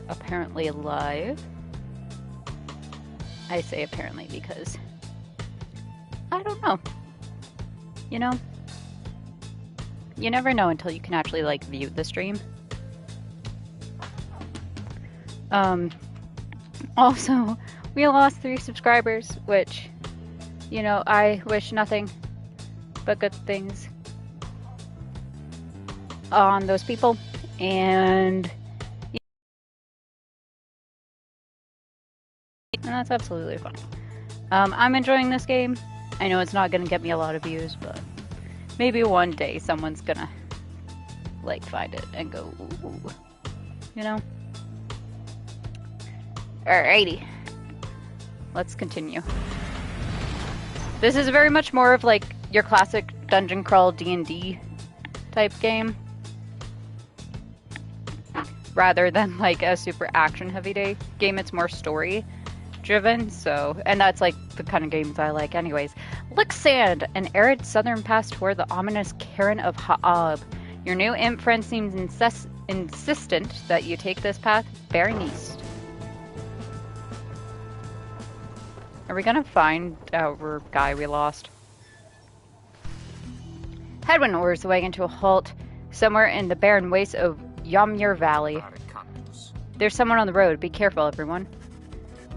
Apparently live. I say apparently because I don't know. You know? You never know until you can actually like view the stream. Also, we lost 3 subscribers, which, you know, I wish nothing but good things on those people, and that's absolutely fine. I'm enjoying this game. I know it's not gonna get me a lot of views, but maybe one day someone's gonna like find it and go, ooh, you know? Alrighty. Let's continue. This is very much more of like your classic dungeon crawl D&D type game, rather than like a super action heavy game. It's more story driven, so, and that's like the kind of games I like anyways. Licksand, an arid southern pass toward the ominous Cairn of Ha'ab. Your new imp friend seems insistent that you take this path bearing east. Are we gonna find our guy we lost? Headwind orders the wagon to a halt somewhere in the barren wastes of Yamir Valley. There's someone on the road. Be careful, everyone.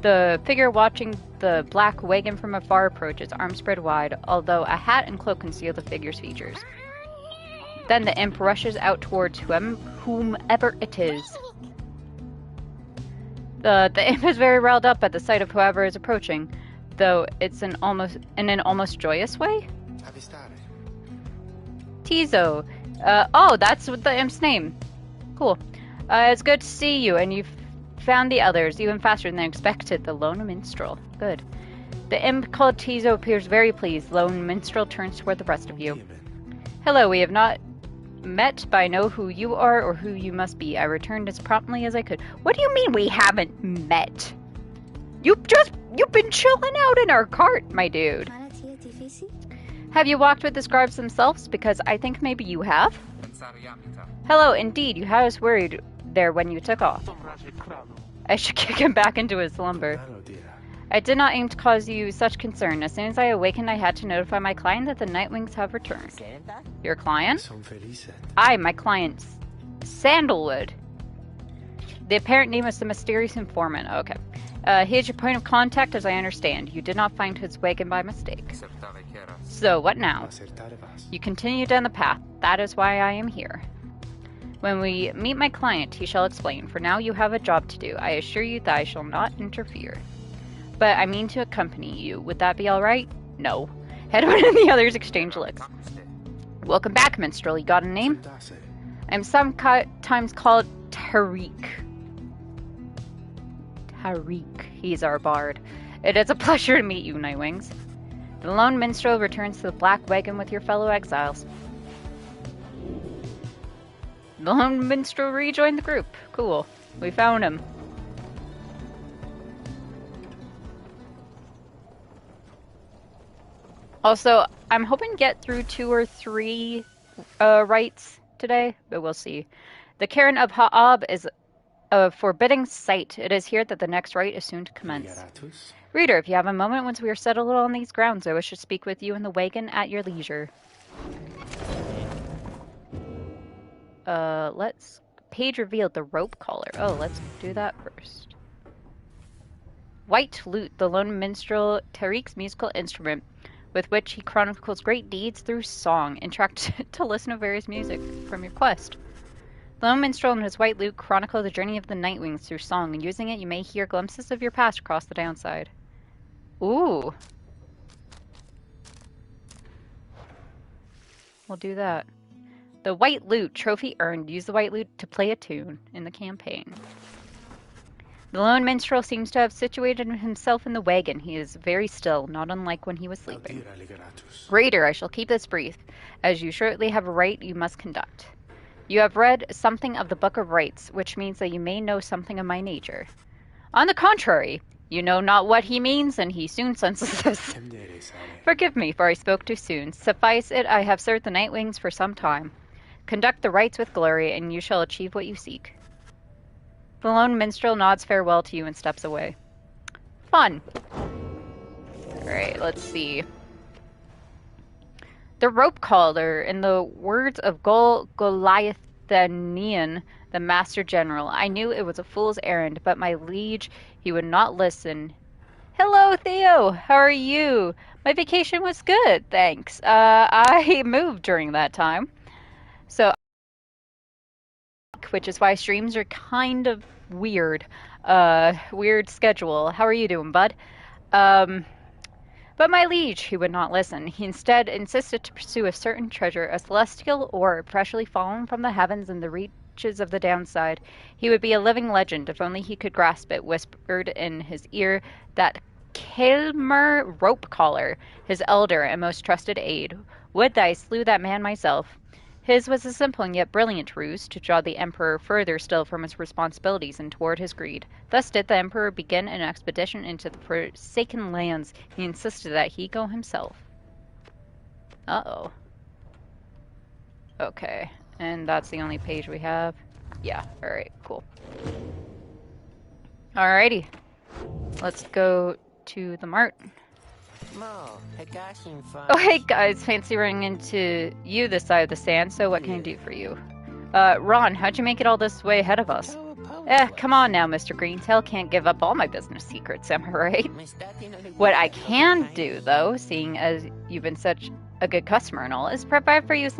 The figure watching the black wagon from afar approaches, arms spread wide, although a hat and cloak conceal the figure's features. Then the imp rushes out towards whomever it is. The imp is very riled up at the sight of whoever is approaching, though it's in an almost joyous way. Tizo. Oh, that's the imp's name. Cool. It's good to see you, and you've found the others even faster than expected. The lone minstrel. Good. The imp called Tizo appears very pleased. Lone minstrel turns toward the rest of you. Hello, we have not met, but I know who you are or who you must be. I returned as promptly as I could. What do you mean we haven't met? You've been chilling out in our cart, my dude. Have you walked with the scribes themselves? Because I think maybe you have. Hello, indeed, you had us worried there when you took off. I should kick him back into his slumber. I did not aim to cause you such concern. As soon as I awakened, I had to notify my client that the Nightwings have returned. Your client? My client, Sandalwood. The apparent name is the mysterious informant. Okay. He is your point of contact, as I understand. You did not find his wagon by mistake. So, what now? You continue down the path. That is why I am here. When we meet my client, he shall explain. For now, you have a job to do. I assure you that I shall not interfere. But I mean to accompany you. Would that be alright? No. Headwind and the others exchange looks. Welcome back, minstrel. You got a name? I'm sometimes called Tariq. Tariq. He's our bard. It is a pleasure to meet you, Nightwings. The lone minstrel returns to the black wagon with your fellow exiles. The lone minstrel rejoined the group. Cool. We found him. Also, I'm hoping to get through 2 or 3 rites today, but we'll see. The Cairn of Ha'ab is a forbidding sight. It is here that the next rite is soon to commence. Reader, if you have a moment once we are settled on these grounds, I wish to speak with you in the wagon at your leisure. Let's... Page revealed the rope collar. Oh, let's do that first. White lute, the lone minstrel Tariq's musical instrument, with which he chronicles great deeds through song. Interact to listen to various music from your quest. The lone minstrel and his white lute chronicle the journey of the Nightwings through song, and using it you may hear glimpses of your past across the downside. Ooh. We'll do that. The white lute, trophy earned. Use the white lute to play a tune in the campaign. The lone minstrel seems to have situated himself in the wagon. He is very still, not unlike when he was sleeping. Reader, I shall keep this brief, as you shortly have a rite you must conduct. You have read something of the Book of Rites, which means that you may know something of my nature. On the contrary, you know not what he means, and he soon senses this. Forgive me, for I spoke too soon. Suffice it, I have served the Nightwings for some time. Conduct the rites with glory, and you shall achieve what you seek. The lone minstrel nods farewell to you and steps away. Fun. Alright, let's see. The rope caller, in the words of Goliathanian, the master general. I knew it was a fool's errand, but my liege, he would not listen. Hello, Theo. How are you? My vacation was good, thanks. I moved during that time. So, which is why streams are kind of weird. Weird schedule. How are you doing, bud? But my liege, he would not listen. He instead insisted to pursue a certain treasure, a celestial orb freshly fallen from the heavens in the reaches of the downside. He would be a living legend if only he could grasp it, whispered in his ear that Kelmer rope collar, his elder and most trusted aide. Would that I slew that man myself. His was a simple and yet brilliant ruse to draw the Emperor further still from his responsibilities and toward his greed. Thus did the Emperor begin an expedition into the forsaken lands. He insisted that he go himself. Uh-oh. Okay, and that's the only page we have? Yeah, alright, cool. Alrighty. Let's go to the mart. Oh, hey guys, fancy running into you this side of the sand, so what can I do for you? Ron, how'd you make it all this way ahead of us? Come on now, Mr. Greentail, can't give up all my business secrets, am I right? What I can do, though, seeing as you've been such a good customer and all, is provide for you a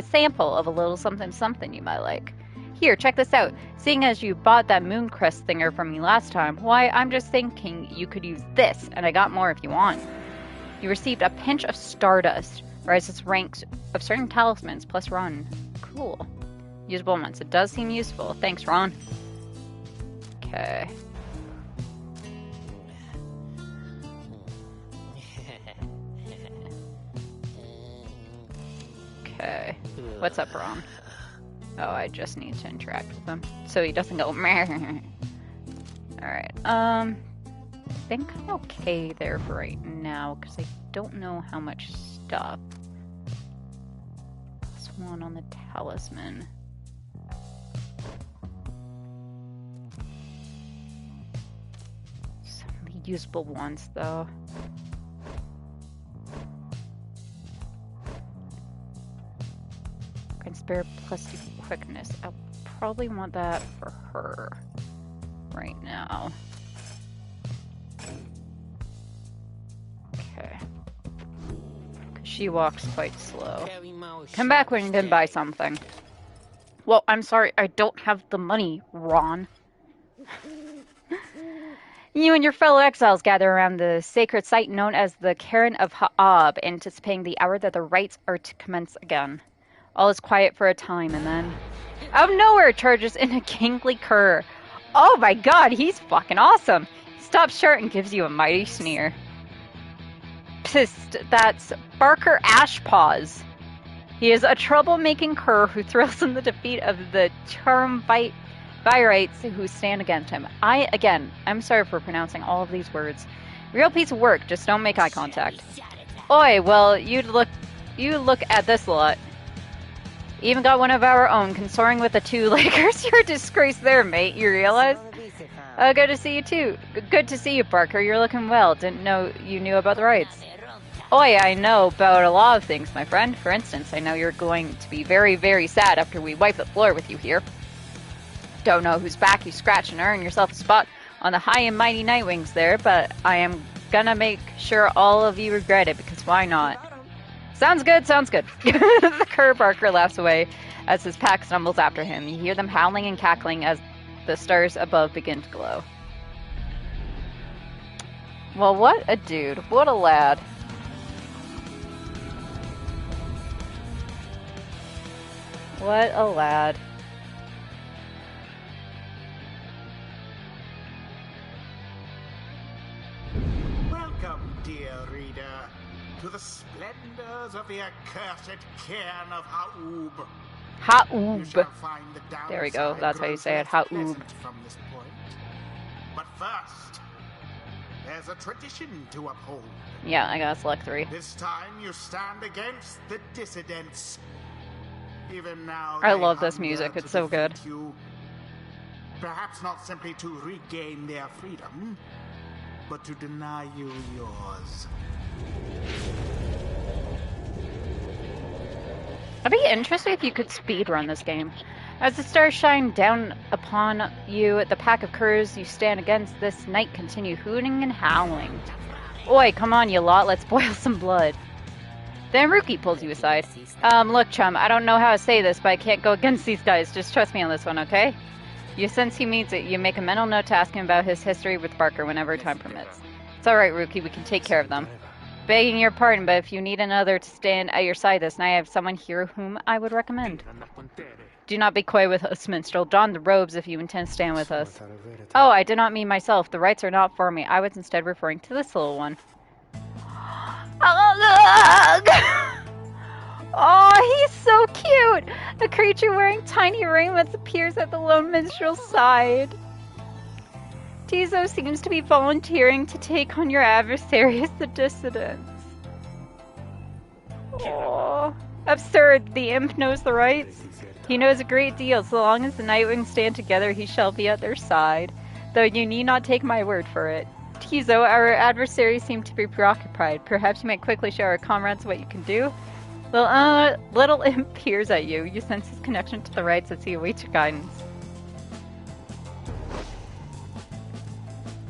sample of a little something you might like. Here, check this out. Seeing as you bought that Mooncrest thinger from me last time, why, I'm just thinking you could use this, and I got more if you want. You received a pinch of stardust, rises ranks of certain talismans, plus Ron. Cool. Usable ones. It does seem useful. Thanks, Ron. Okay. Okay. What's up, Ron? Oh, I just need to interact with him. So he doesn't go meh. Alright, I think I'm okay there for right now, because I don't know how much stuff. This one on the talisman. Some of the usable ones, though. Can spare plus 2 quickness. I'll probably want that for her right now. Okay. Because she walks quite slow. Come back when you can buy something. Well, I'm sorry, I don't have the money, Ron. You and your fellow exiles gather around the sacred site known as the Cairn of Ha'ab, anticipating the hour that the rites are to commence again. All is quiet for a time, and then out of nowhere charges in a kingly cur. Oh my god, he's fucking awesome! He stops short and gives you a mighty sneer. Psst, that's Barker Ashpaws. He is a troublemaking cur who thrills in the defeat of the Triumvites who stand against him. I'm sorry for pronouncing all of these words. Real piece of work, just don't make eye contact. Oi, well, you look at this lot. Even got one of our own consorting with the two-leggers. You're a disgrace there, mate, you realize? Good to see you too. Good to see you, Barker. You're looking well. Didn't know you knew about the rights. Oi, I know about a lot of things, my friend. For instance, I know you're going to be very, very sad after we wipe the floor with you here. Don't know whose back you scratch and earn yourself a spot on the high and mighty Nightwings there, but I am gonna make sure all of you regret it, because why not? Sounds good, sounds good. The cur Barker laughs away as his pack stumbles after him. You hear them howling and cackling as the stars above begin to glow. Well, what a dude. What a lad. What a lad. Welcome, dear reader, to the splendors of the accursed Cairn of Ha'ub. Ha'ub. There we go. That's how you say it. Ha'ub. From this point. But first, there's a tradition to uphold. Yeah, I gotta select 3. This time you stand against the dissidents. Even now, I love this music. It's so good. Perhaps not simply to regain their freedom, but to deny you yours. I'd be interested if you could speedrun this game. As the stars shine down upon you, the pack of curs you stand against this night continue hooting and howling. Oi, come on, you lot, let's boil some blood. Then Ruki pulls you aside. Look, chum, I don't know how to say this, but I can't go against these guys. Just trust me on this one, okay? You sense he means it. You make a mental note to ask him about his history with Barker whenever time permits. It's alright, Ruki, we can take care of them. Begging your pardon, but if you need another to stand at your side this night, I have someone here whom I would recommend. Do not be coy with us, minstrel. Don the robes if you intend to stand with us. Oh, I did not mean myself. The rites are not for me. I was instead referring to this little one. Oh, he's so cute! A creature wearing tiny raiments appears at the lone minstrel's side. Tizo seems to be volunteering to take on your adversary as the dissidents. Oh, absurd. The imp knows the rights. He knows a great deal. So long as the Nightwings stand together, he shall be at their side. Though you need not take my word for it. Tizo, our adversaries seem to be preoccupied. Perhaps you might quickly show our comrades what you can do? Little imp peers at you. You sense his connection to the rights as he awaits your guidance.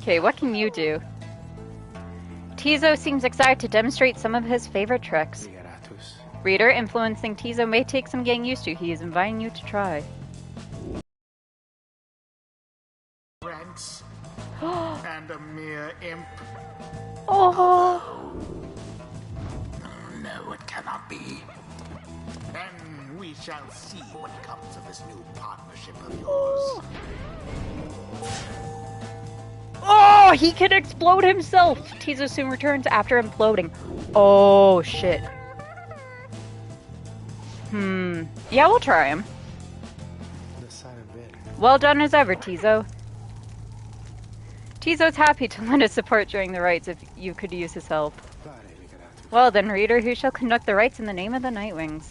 Okay, what can you do? Tizo seems excited to demonstrate some of his favorite tricks. Reader, influencing Tizo may take some getting used to. He is inviting you to try. Prince and a mere imp. Oh. No, it cannot be. And we shall see what comes of this new partnership of yours. Oh, he can explode himself! Tizo soon returns after imploding. Oh, shit. Yeah, we'll try him. Well done as ever, Tizo. Tizo's happy to lend his support during the rites if you could use his help. Well then, reader, who shall conduct the rites in the name of the Nightwings?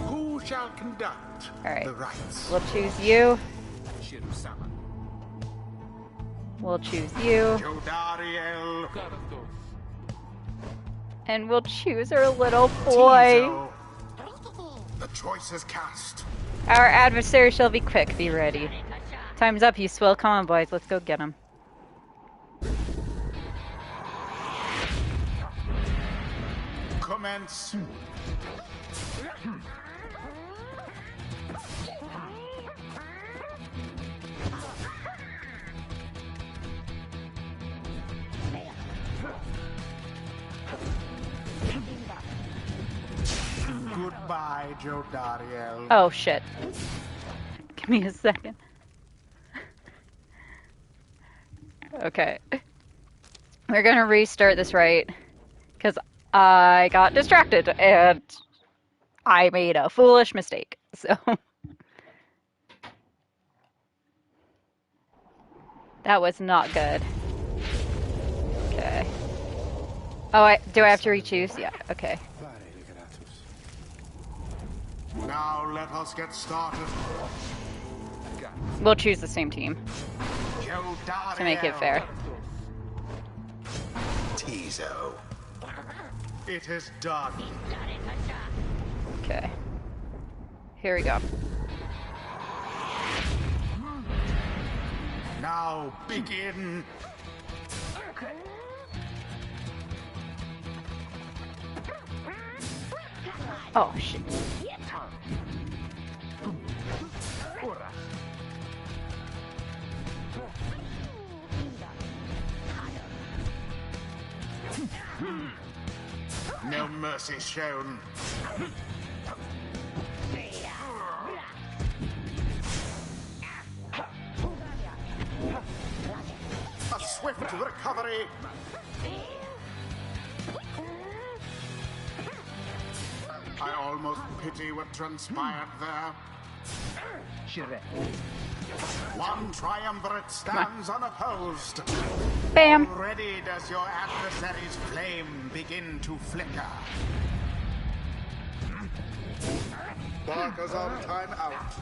Who shall conduct the rites? We'll choose you. We'll choose you. Jodariel. And we'll choose our little boy. Tizo. The choice is cast. Our adversary shall be quick. Be ready. Time's up, you swill. Come on, boys. Let's go get him. Commence. Goodbye, Jodariel. Oh, shit. Give me a second. Okay. We're gonna restart this right. Because I got distracted and I made a foolish mistake. So. That was not good. Okay. Oh, do I have to re-choose? Yeah, okay. Now let us get started. We'll choose the same team to make it fair. Tizo. It is done. Okay. Here we go. Now begin. Oh, shit. No mercy shown. A swift recovery. I almost pity what transpired there. One triumvirate stands unopposed. Bam. Already does your adversary's flame begin to flicker. Barker's on time out.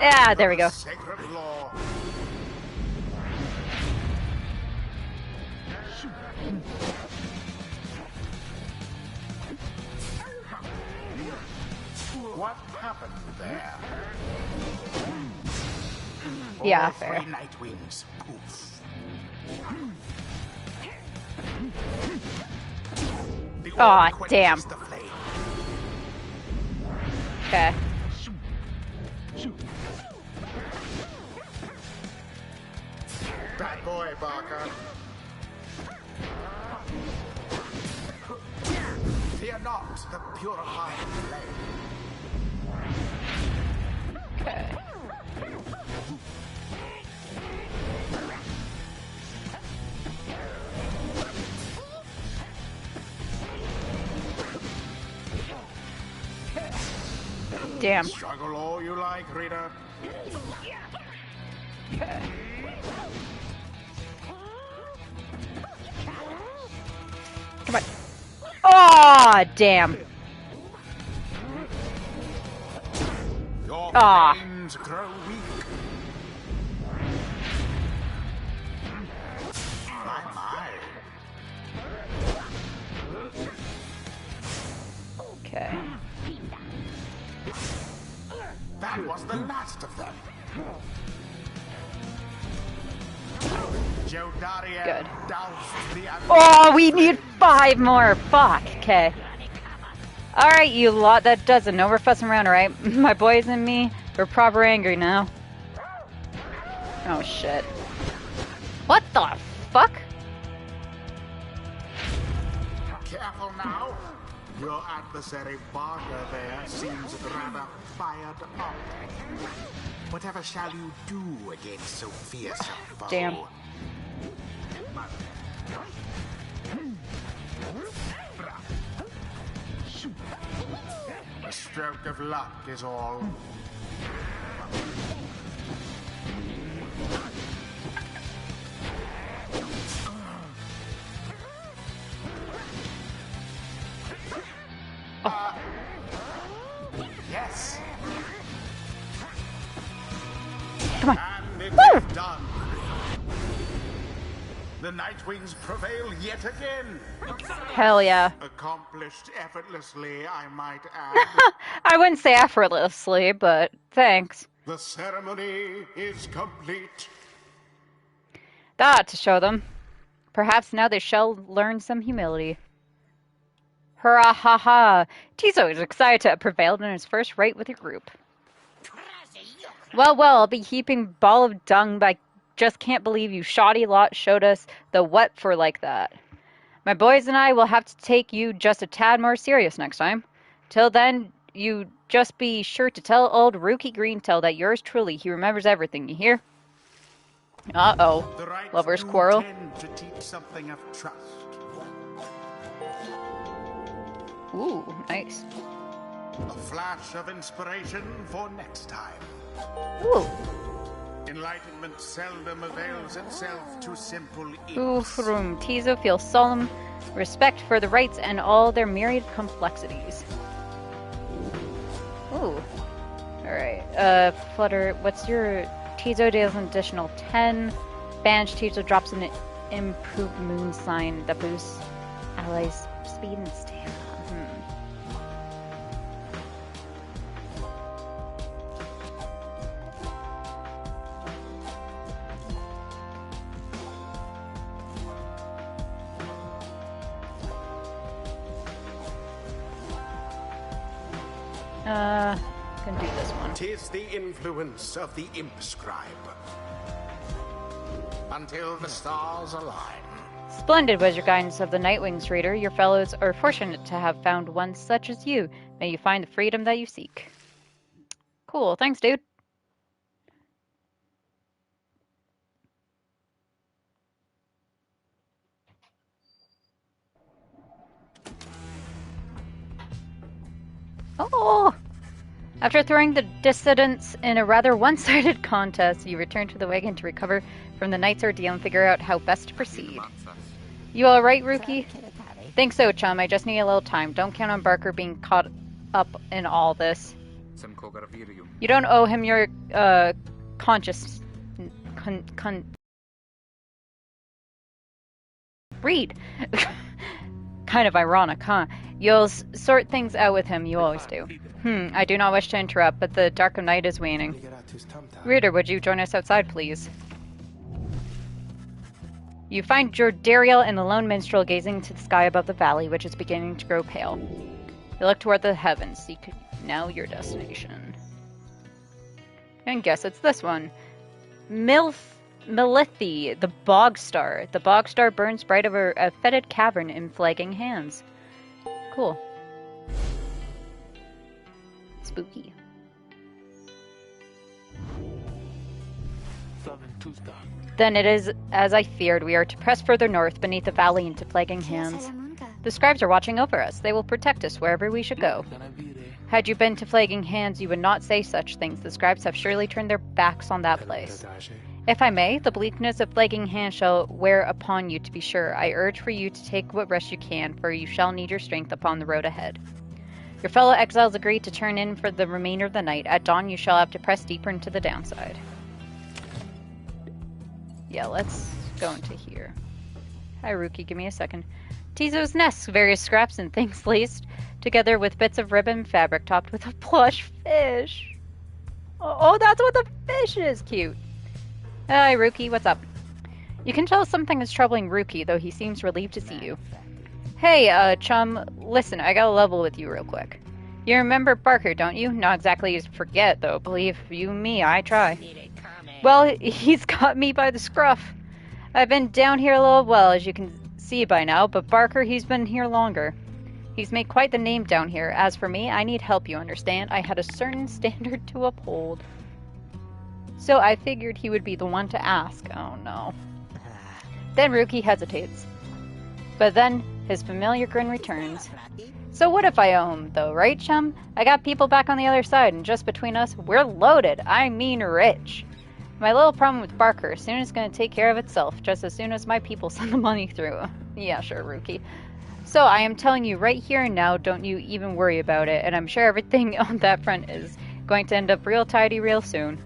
Yeah, there we go. Sacred law. What happened there? Yeah, All fair. three Nightwings. Poof. The Aw, orb damn. quenches the flame. Okay. Bad boy, Barker. Fear not the purifying flame. Okay. Damn. Struggle all you like, reader. Okay. Come on. Oh, damn. Your Ah. veins grow weak. My. Okay. That was the last of them. Jodaria Good. doused the Oh, we need 5 more. Fuck. Okay. Alright, you lot. That does it. No more fussing around, alright? My boys and me, we're proper angry now. Oh, shit. What the fuck? Careful now. Your adversary Barker there seems rather fired up. Whatever shall you do against so fierce a foe? Damn. A stroke of luck is all. Yes. Come on. And it Woo! is done. The Nightwings prevail yet again. Hell yeah. Accomplished effortlessly, I might add. I wouldn't say effortlessly, but thanks. The ceremony is complete. That to show them. Perhaps now they shall learn some humility. Hurrah ha ha! Tizo is excited to have prevailed in his first raid with your group. Well, I'll be heaping ball of dung, but I just can't believe you shoddy lot showed us the what for like that. My boys and I will have to take you just a tad more serious next time. Till then, you just be sure to tell old Rookie Greentail that yours truly, he remembers everything, you hear? Uh-oh. The right Lovers do quarrel. tend to teach something of trust. Ooh, nice. A flash of inspiration for next time. Ooh. Enlightenment seldom avails itself to simple Ooh, imps. from Tizo feels solemn respect for the rites and all their myriad complexities. Ooh. Alright, Flutter, what's your... Tizo deals an additional 10. Banish Tizo drops an improved moon sign that boosts allies' speed and stamina. Can do this one. 'Tis the influence of the imp scribe. Until the stars align. Splendid was your guidance of the Nightwings, reader. Your fellows are fortunate to have found one such as you. May you find the freedom that you seek. Cool, thanks, dude. Oh! After throwing the dissidents in a rather one-sided contest, you return to the wagon to recover from the night's ordeal and figure out how best to proceed. You alright, Rookie? Think so, chum. I just need a little time. Don't count on Barker being caught up in all this. You don't owe him your, conscious... Read! Kind of ironic, huh? You'll sort things out with him, you always do. I do not wish to interrupt, but the dark of night is waning. Reader, would you join us outside, please? You find Jordariel and the lone minstrel gazing to the sky above the valley, which is beginning to grow pale. You look toward the heavens, seek now your destination. And guess it's this one. Melithi, the bog star. The bog star burns bright over a fetid cavern in flagging hands. Cool. Spooky. Then it is as I feared. We are to press further north beneath the valley into flagging hands. The scribes are watching over us. They will protect us wherever we should go. Had you been to flagging hands, you would not say such things. The scribes have surely turned their backs on that place. If I may, the bleakness of flagging hands shall wear upon you, to be sure. I urge for you to take what rest you can, for you shall need your strength upon the road ahead. Your fellow exiles agreed to turn in for the remainder of the night. At dawn, you shall have to press deeper into the downside. Yeah, let's go into here. Hi, Ruki, give me a second. Tizo's nest, various scraps and things laced together with bits of ribbon fabric topped with a plush fish. Oh, that's what the fish is! Cute. Hi, Ruki, what's up? You can tell something is troubling Ruki, though he seems relieved to see you. Hey, chum, listen, I gotta level with you real quick. You remember Barker, don't you? Not exactly as forget, though. Believe you me, I try. Well, he's got me by the scruff. I've been down here a little while, as you can see by now, but Barker, he's been here longer. He's made quite the name down here. As for me, I need help, you understand. I had a certain standard to uphold. So I figured he would be the one to ask. Oh no. Then Ruki hesitates. But then his familiar grin returns. So what if I owe him, though, right, chum? I got people back on the other side, and just between us, we're loaded. I mean rich. My little problem with Barker, soon is going to take care of itself, just as soon as my people send the money through. Yeah, sure, Ruki. So I am telling you right here and now, don't you even worry about it, and I'm sure everything on that front is going to end up real tidy real soon.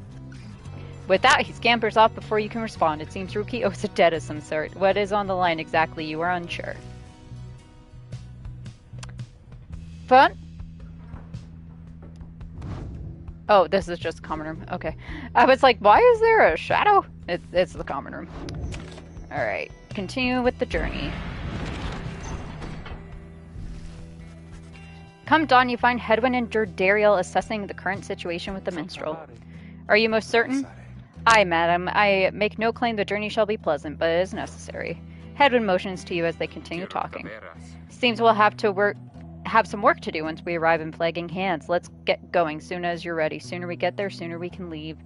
With that, he scampers off before you can respond. It seems Ruki owes a debt of some sort. What is on the line exactly, you are unsure. Fun? Oh, this is just a common room. Okay. I was like, why is there a shadow? It's the common room. Alright. Continue with the journey. Come dawn, you find Hedwyn and Jordariel assessing the current situation with the minstrel. Are you most certain? Aye, madam. I make no claim the journey shall be pleasant, but it is necessary. Hedwyn motions to you as they continue talking. Seems we'll have some work to do once we arrive in flagging hands. Let's get going soon as you're ready. Sooner we get there, sooner we can leave.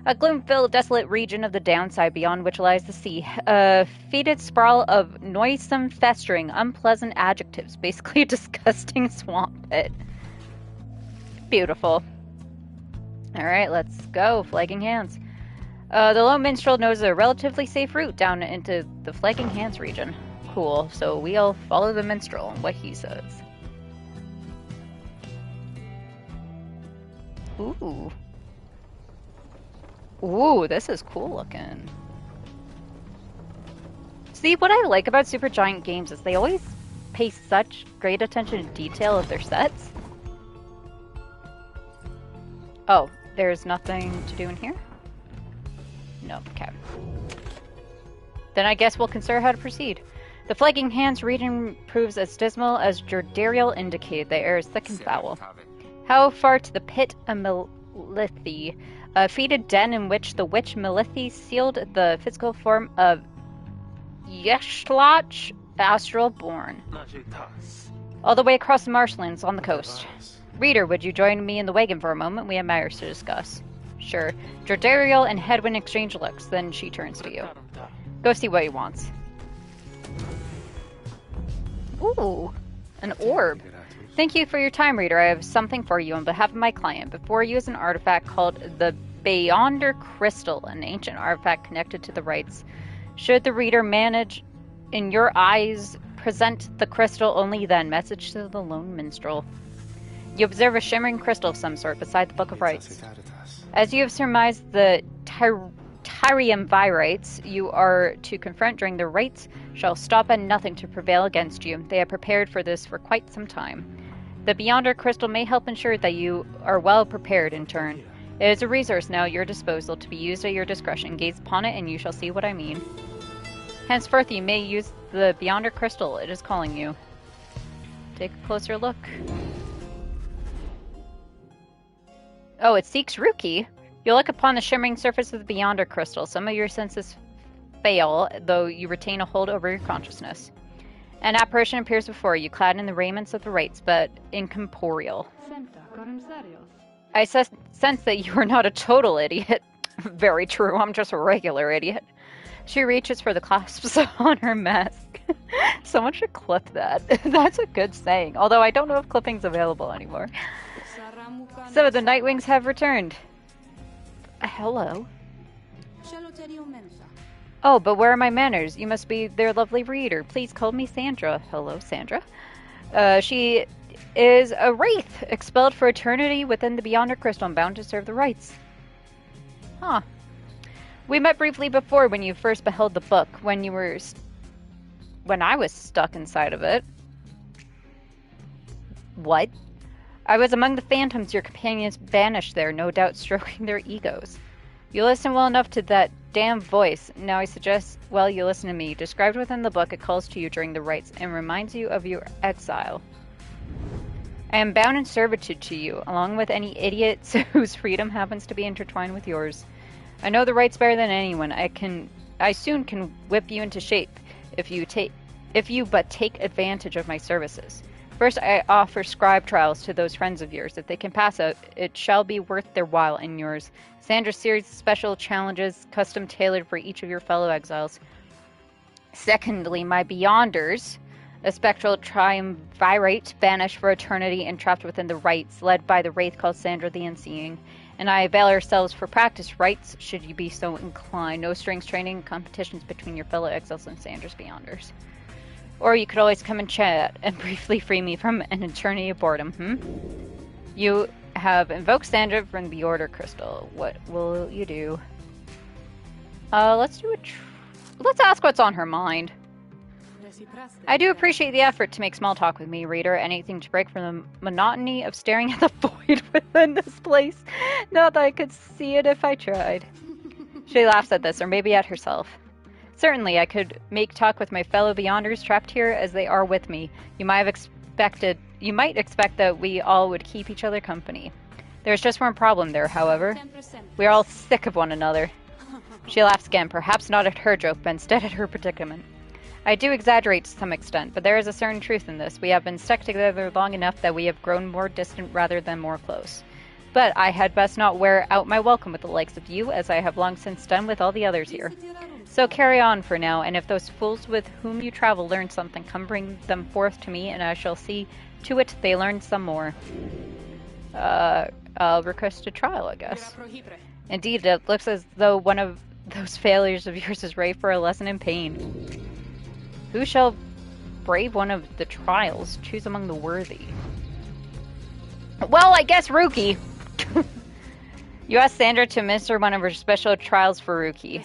A gloom-filled, desolate region of the downside beyond which lies the sea. A fetid sprawl of noisome, festering, unpleasant adjectives. Basically a disgusting swamp pit. Beautiful. Alright, let's go. Flagging hands. The lone minstrel knows a relatively safe route down into the flagging hands region. Cool, so we'll follow the minstrel and what he says. Ooh. Ooh, this is cool looking. See, what I like about Supergiant games is they always pay such great attention to detail of their sets. Oh, there's nothing to do in here? No, okay. Then I guess we'll consider how to proceed. The flagging hands region proves as dismal as Jordariel indicated. The air is thick and foul. How far to the pit of Melithi, a fetid den in which the witch Melithi sealed the physical form of Yeshlach, astral born. All the way across the marshlands on the coast. Reader, would you join me in the wagon for a moment? We have matters to discuss. Sure. Jordariel and Hedwyn exchange looks, then she turns to you. Go see what he wants. Ooh, an orb. Thank you for your time, Reader. I have something for you on behalf of my client. Before you is an artifact called the Beyonder Crystal, an ancient artifact connected to the rites. Should the Reader manage, in your eyes, present the crystal only then. Message to the lone minstrel. You observe a shimmering crystal of some sort beside the Book of Rites. As you have surmised the triumvirates you are to confront during the rites shall stop at nothing to prevail against you. They have prepared for this for quite some time. The Beyonder crystal may help ensure that you are well prepared in turn. It is a resource now at your disposal to be used at your discretion. Gaze upon it and you shall see what I mean. Henceforth you may use the Beyonder crystal. It is calling you. Take a closer look. Oh, it seeks Ruki. You look upon the shimmering surface of the Beyonder crystal. Some of your senses fail, though you retain a hold over your consciousness. An apparition appears before you, clad in the raiments of the rites, but incorporeal. I sense that you are not a total idiot. Very true, I'm just a regular idiot. She reaches for the clasps on her mask. Someone should clip that. That's a good saying, although I don't know if clipping's available anymore. So the Nightwings have returned. Hello. Oh, but where are my manners? You must be their lovely reader. Please call me Sandra. Hello, Sandra. She is a wraith, expelled for eternity within the Beyonder Crystal and bound to serve the rites. Huh. We met briefly before when you first beheld the book, when I was stuck inside of it. What? I was among the phantoms your companions banished there, no doubt stroking their egos. You listen well enough to that damn voice. Now I suggest, well, you listen to me. Described within the book, it calls to you during the rites and reminds you of your exile. I am bound in servitude to you, along with any idiots whose freedom happens to be intertwined with yours. I know the rites better than anyone. I soon can whip you into shape if you but take advantage of my services. First, I offer scribe trials to those friends of yours. If they can pass out, it shall be worth their while and yours. Sandra's series of special challenges, custom tailored for each of your fellow exiles. Secondly, my Beyonders, a spectral triumvirate, banished for eternity and trapped within the rites, led by the wraith called Sandra the Unseeing. And I avail ourselves for practice rites, should you be so inclined. No strings training, competitions between your fellow exiles and Sandra's Beyonders. Or you could always come and chat and briefly free me from an eternity of boredom, You have invoked Sandra from the Order Crystal. What will you do? Let's ask what's on her mind. I do appreciate the effort to make small talk with me, reader. Anything to break from the monotony of staring at the void within this place. Not that I could see it if I tried. She laughs at this, or maybe at herself. Certainly, I could make talk with my fellow Beyonders trapped here as they are with me. You might expect that we all would keep each other company. There's just one problem there, however. We are all sick of one another. She laughs again, perhaps not at her joke, but instead at her predicament. I do exaggerate to some extent, but there is a certain truth in this. We have been stuck together long enough that we have grown more distant rather than more close. But I had best not wear out my welcome with the likes of you, as I have long since done with all the others here. So carry on for now, and if those fools with whom you travel learn something, come bring them forth to me, and I shall see to it they learn some more. I'll request a trial, I guess. Indeed, it looks as though one of those failures of yours is ready for a lesson in pain. Who shall brave one of the trials? Choose among the worthy. Well, I guess Ruki. You asked Sandra to administer one of her special trials for Ruki.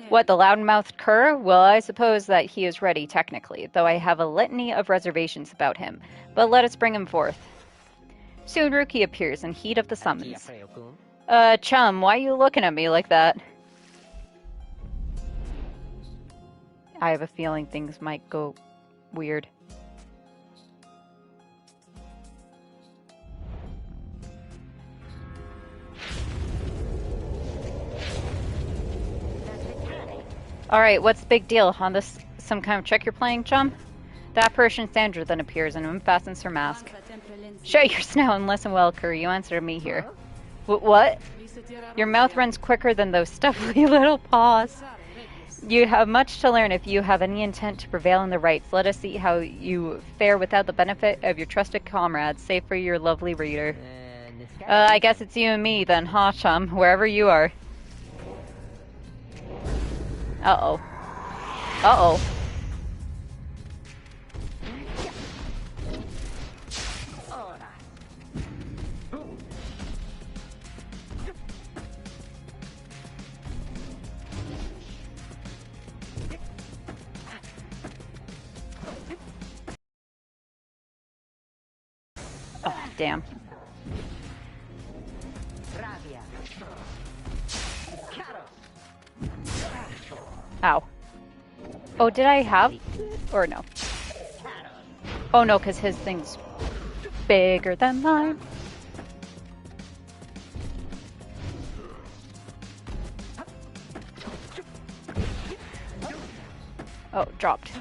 What, the loudmouthed cur? Well, I suppose that he is ready, technically, though I have a litany of reservations about him. But let us bring him forth. Soon Ruki appears in heat of the summons. Chum, why are you looking at me like that? I have a feeling things might go weird. Alright, what's the big deal? On this some kind of trick you're playing, chum? That Persian Sandra then appears and unfastens her mask. Shut your snout and listen well, cur. You answer me here. What? Your mouth runs quicker than those stuffy little paws. You have much to learn if you have any intent to prevail in the rites. Let us see how you fare without the benefit of your trusted comrades, save for your lovely reader. I guess it's you and me then, huh, chum? Wherever you are. Uh-oh. Uh-oh. Damn. Ow. Oh, did I have... Or no? Oh no, because his thing's bigger than mine. Oh, dropped.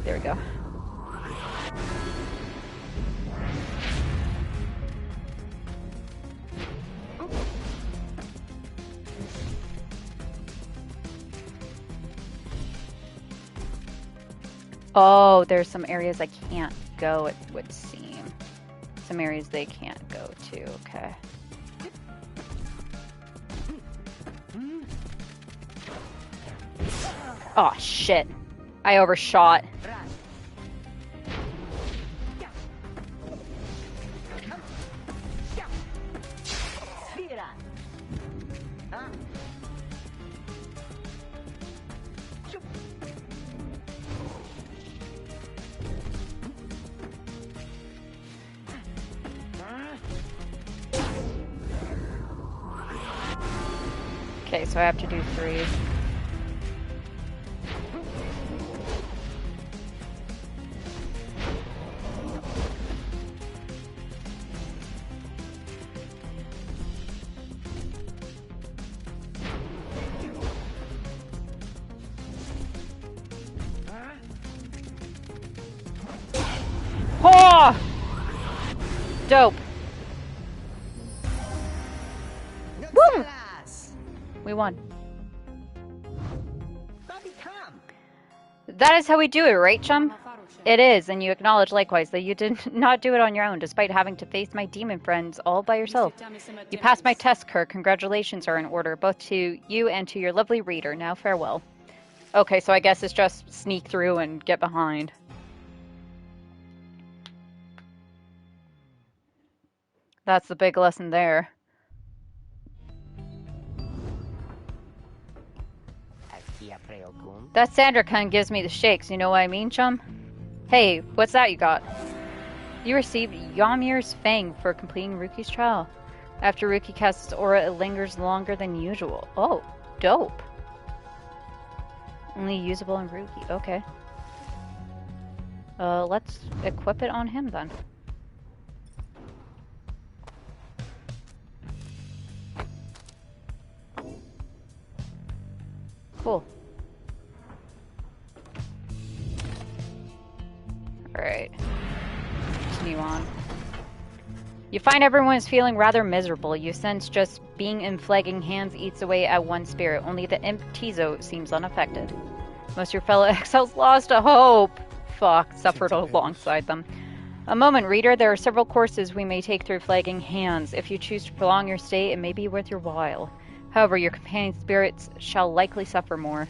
There we go. Oh, there's some areas I can't go, it would seem. Some areas they can't go to, okay. Oh, shit. I overshot. Okay, so I have to do 3. Oh! Dope. Woo! We won. That is how we do it, right, chum? It is, and you acknowledge likewise that you did not do it on your own, despite having to face my demon friends all by yourself. You passed my test, Kirk. Congratulations are in order, both to you and to your lovely reader. Now farewell. Okay, so I guess it's just sneak through and get behind. That's the big lesson there. That Sandra kind of gives me the shakes, you know what I mean, chum? Hey, what's that you got? You received Ymir's Fang for completing Ruki's trial. After Ruki casts its aura, it lingers longer than usual. Oh, dope. Only usable in Ruki, okay. Let's equip it on him then. Cool. Alright. Continue on. You find everyone is feeling rather miserable. You sense just being in Flagging Hands eats away at one spirit. Only the imp Tizo seems unaffected. Most of your fellow exiles lost a hope. Fuck, suffered alongside them. A moment, reader. There are several courses we may take through Flagging Hands. If you choose to prolong your stay, it may be worth your while. However, your companion spirits shall likely suffer more.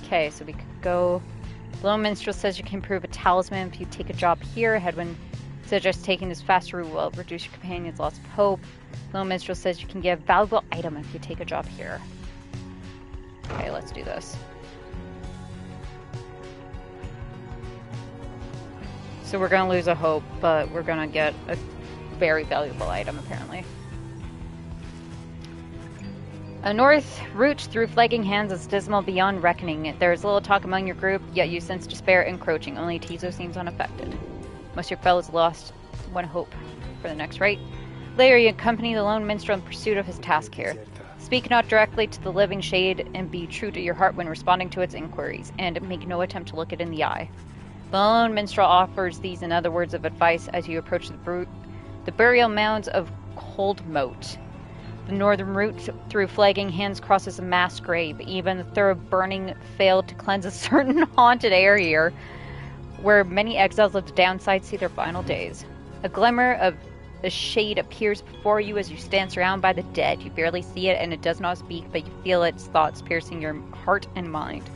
Okay, so we could go... Lone Minstrel says you can improve a talisman if you take a job here. Headwind suggests taking this faster route will reduce your companion's loss of hope. Lone Minstrel says you can get a valuable item if you take a job here. Okay, let's do this. So we're going to lose a hope, but we're going to get a very valuable item, apparently. A north route through Flagging Hands is dismal beyond reckoning. There is little talk among your group, yet you sense despair encroaching. Only Tizo seems unaffected. Most of your fellows lost one hope for the next right. Later, you accompany the lone minstrel in pursuit of his task here. Speak not directly to the living shade, and be true to your heart when responding to its inquiries, and make no attempt to look it in the eye. The lone minstrel offers these and other words of advice as you approach the burial mounds of Cold Moat. The northern route through Flagging Hands crosses a mass grave. Even the thorough burning failed to cleanse a certain haunted area where many exiles of the downside see their final days. A glimmer of a shade appears before you as you stand surrounded by the dead. You barely see it and it does not speak, but you feel its thoughts piercing your heart and mind.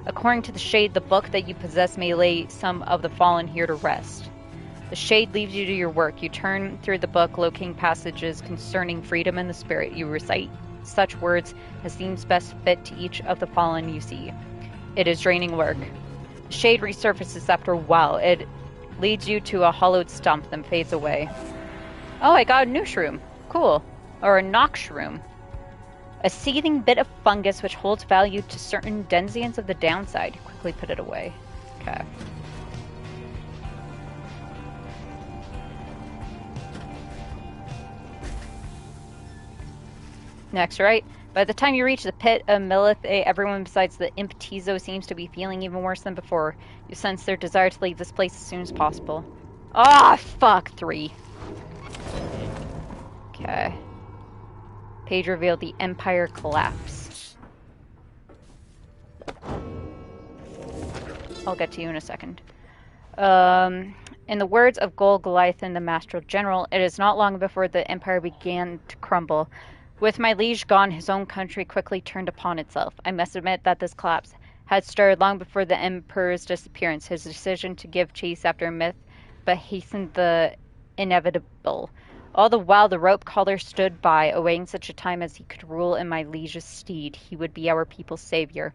According to the shade, the book that you possess may lay some of the fallen here to rest. The shade leaves you to your work. You turn through the book, locating passages concerning freedom and the spirit. You recite such words as seems best fit to each of the fallen you see. It is draining work. The shade resurfaces after a while. It leads you to a hollowed stump, then fades away. Oh, I got a new shroom. Cool. Or a nox shroom. A seething bit of fungus which holds value to certain denizens of the downside. Quickly put it away. Okay. Next, right? By the time you reach the pit of Millith, everyone besides the Imp Tizo seems to be feeling even worse than before. You sense their desire to leave this place as soon as possible. Ah, fuck, 3. Okay. Page revealed the Empire collapse. I'll get to you in a second. In the words of Gol Goliathan, the Master General, it is not long before the Empire began to crumble. With my liege gone, his own country quickly turned upon itself. I must admit that this collapse had started long before the Emperor's disappearance. His decision to give chase after a myth but hastened the inevitable. All the while the rope collar stood by, awaiting such a time as he could rule in my liege's stead. He would be our people's savior.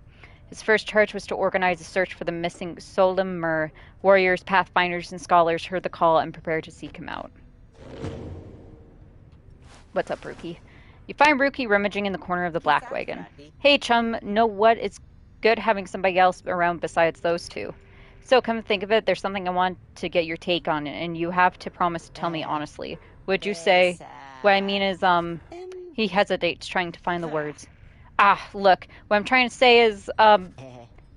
His first charge was to organize a search for the missing Solemn Mur. Warriors, pathfinders, and scholars heard the call and prepared to seek him out. What's up, Rookie? You find Rookie rummaging in the corner of the black wagon. Hey, chum, know what? It's good having somebody else around besides those two. So, come to think of it, there's something I want to get your take on, and you have to promise to tell me honestly. Would you say... What I mean is, he hesitates, trying to find the words. Ah, look, what I'm trying to say is,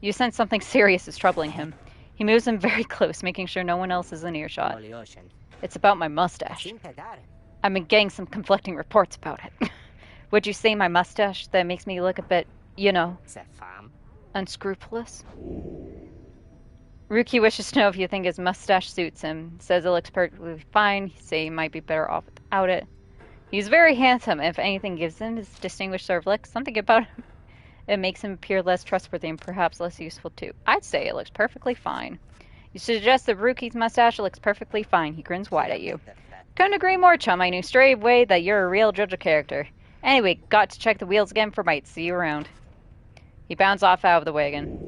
you sense something serious is troubling him. He moves in very close, making sure no one else is in earshot. It's about my mustache. I've been getting some conflicting reports about it. Would you say my mustache that makes me look a bit, you know, unscrupulous? Rookie wishes to know if you think his mustache suits him. Says it looks perfectly fine. Say he might be better off without it. He's very handsome. If anything gives him his distinguished sort of look, something about him, it makes him appear less trustworthy and perhaps less useful too. I'd say it looks perfectly fine. You suggest that Rookie's mustache looks perfectly fine. He grins wide at you. Couldn't agree more, chum. I knew straight away that you're a real judge of character. Anyway, got to check the wheels again for might. See you around. He bounds off out of the wagon.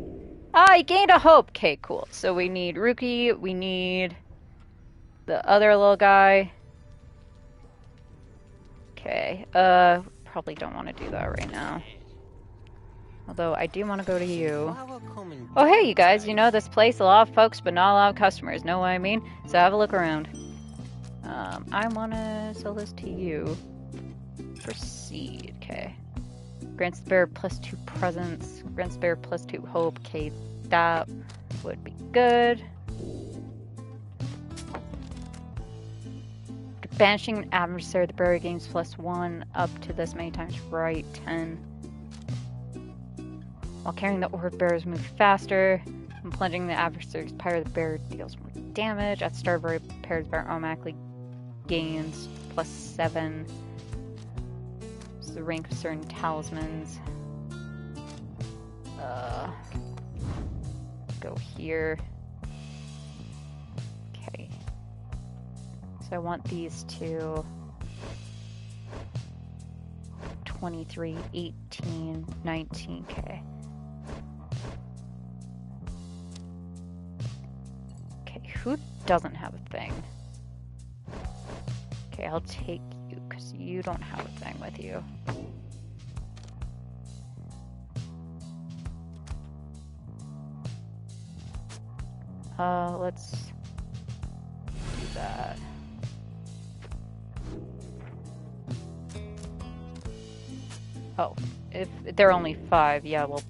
Ah, he gained a hope. Okay, cool. So we need Rookie. We need the other little guy. Okay. Probably don't want to do that right now. Although I do want to go to you. Oh, hey, you guys. You know this place, a lot of folks, but not a lot of customers. Know what I mean? So have a look around. I want to sell this to you. Proceed. Okay. Grants the bearer +2 presence. Grants the bearer +2 hope. Okay, that would be good. Banishing an adversary, the bearer gains +1 up to this many times. Right, 10. While carrying the orb, bearers move faster. When plunging the adversary's pyre, the bearer deals more damage. At the start of every bearer automatically gains +7. It's the rank of certain talismans. Go here. Okay. So I want these two. 23, 18, 19k. Okay, who doesn't have a thing? Okay, I'll take you, because you don't have a thing with you. Let's do that. Oh, if they're only 5, yeah, we'll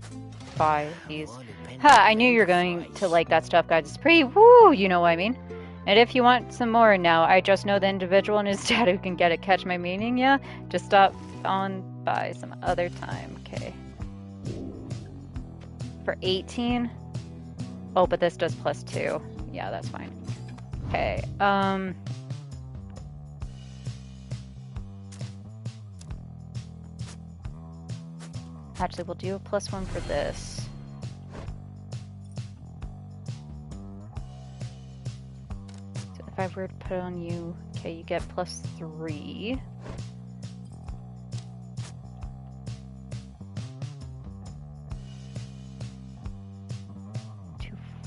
buy these. Ha, I knew you were going to like that stuff, guys. It's pretty, woo, you know what I mean? And if you want some more now, I just know the individual and his dad who can get it. Catch my meaning, yeah? Just stop on by some other time, okay. For 18? Oh, but this does +2. Yeah, that's fine. Okay, actually, we'll do a +1 for this. So if I were to put it on you, okay, you get +3.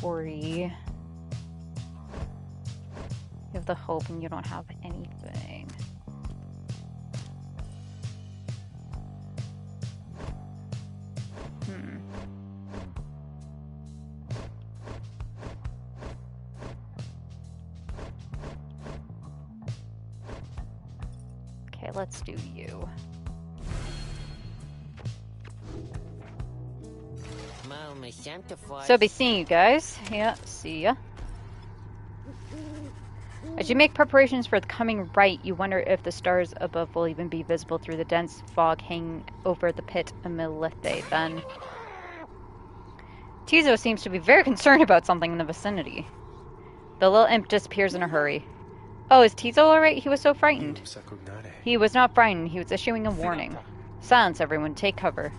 inventory. You have the hope and you don't have anything. Okay, let's do you. So be seeing you guys. Yeah, see ya. As you make preparations for the coming rite, you wonder if the stars above will even be visible through the dense fog hanging over the pit of Milithe. Then Tizo seems to be very concerned about something in the vicinity. The little imp disappears in a hurry. Oh, is Tizo alright? He was so frightened. He was not frightened, he was issuing a warning. Silence, everyone, take cover.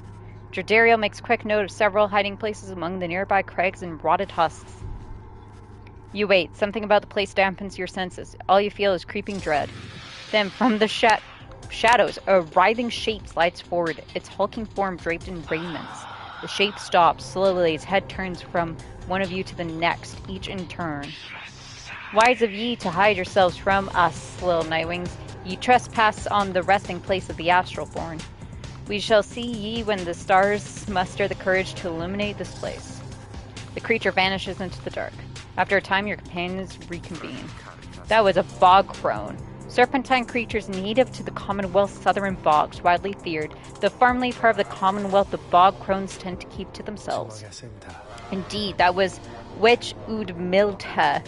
Jordariel makes quick note of several hiding places among the nearby crags and rotted husks. You wait. Something about the place dampens your senses. All you feel is creeping dread. Then, from the shadows, a writhing shape slides forward, its hulking form draped in raiments. The shape stops. Slowly, its head turns from one of you to the next, each in turn. Wise of ye to hide yourselves from us, little Nightwings. Ye trespass on the resting place of the Astralborn. We shall see ye when the stars muster the courage to illuminate this place. The creature vanishes into the dark. After a time, your companions reconvene. That was a bog crone. Serpentine creatures native to the Commonwealth's southern bogs, widely feared. The farmly part of the Commonwealth, the bog crones tend to keep to themselves. Indeed, that was Witch Udmilta.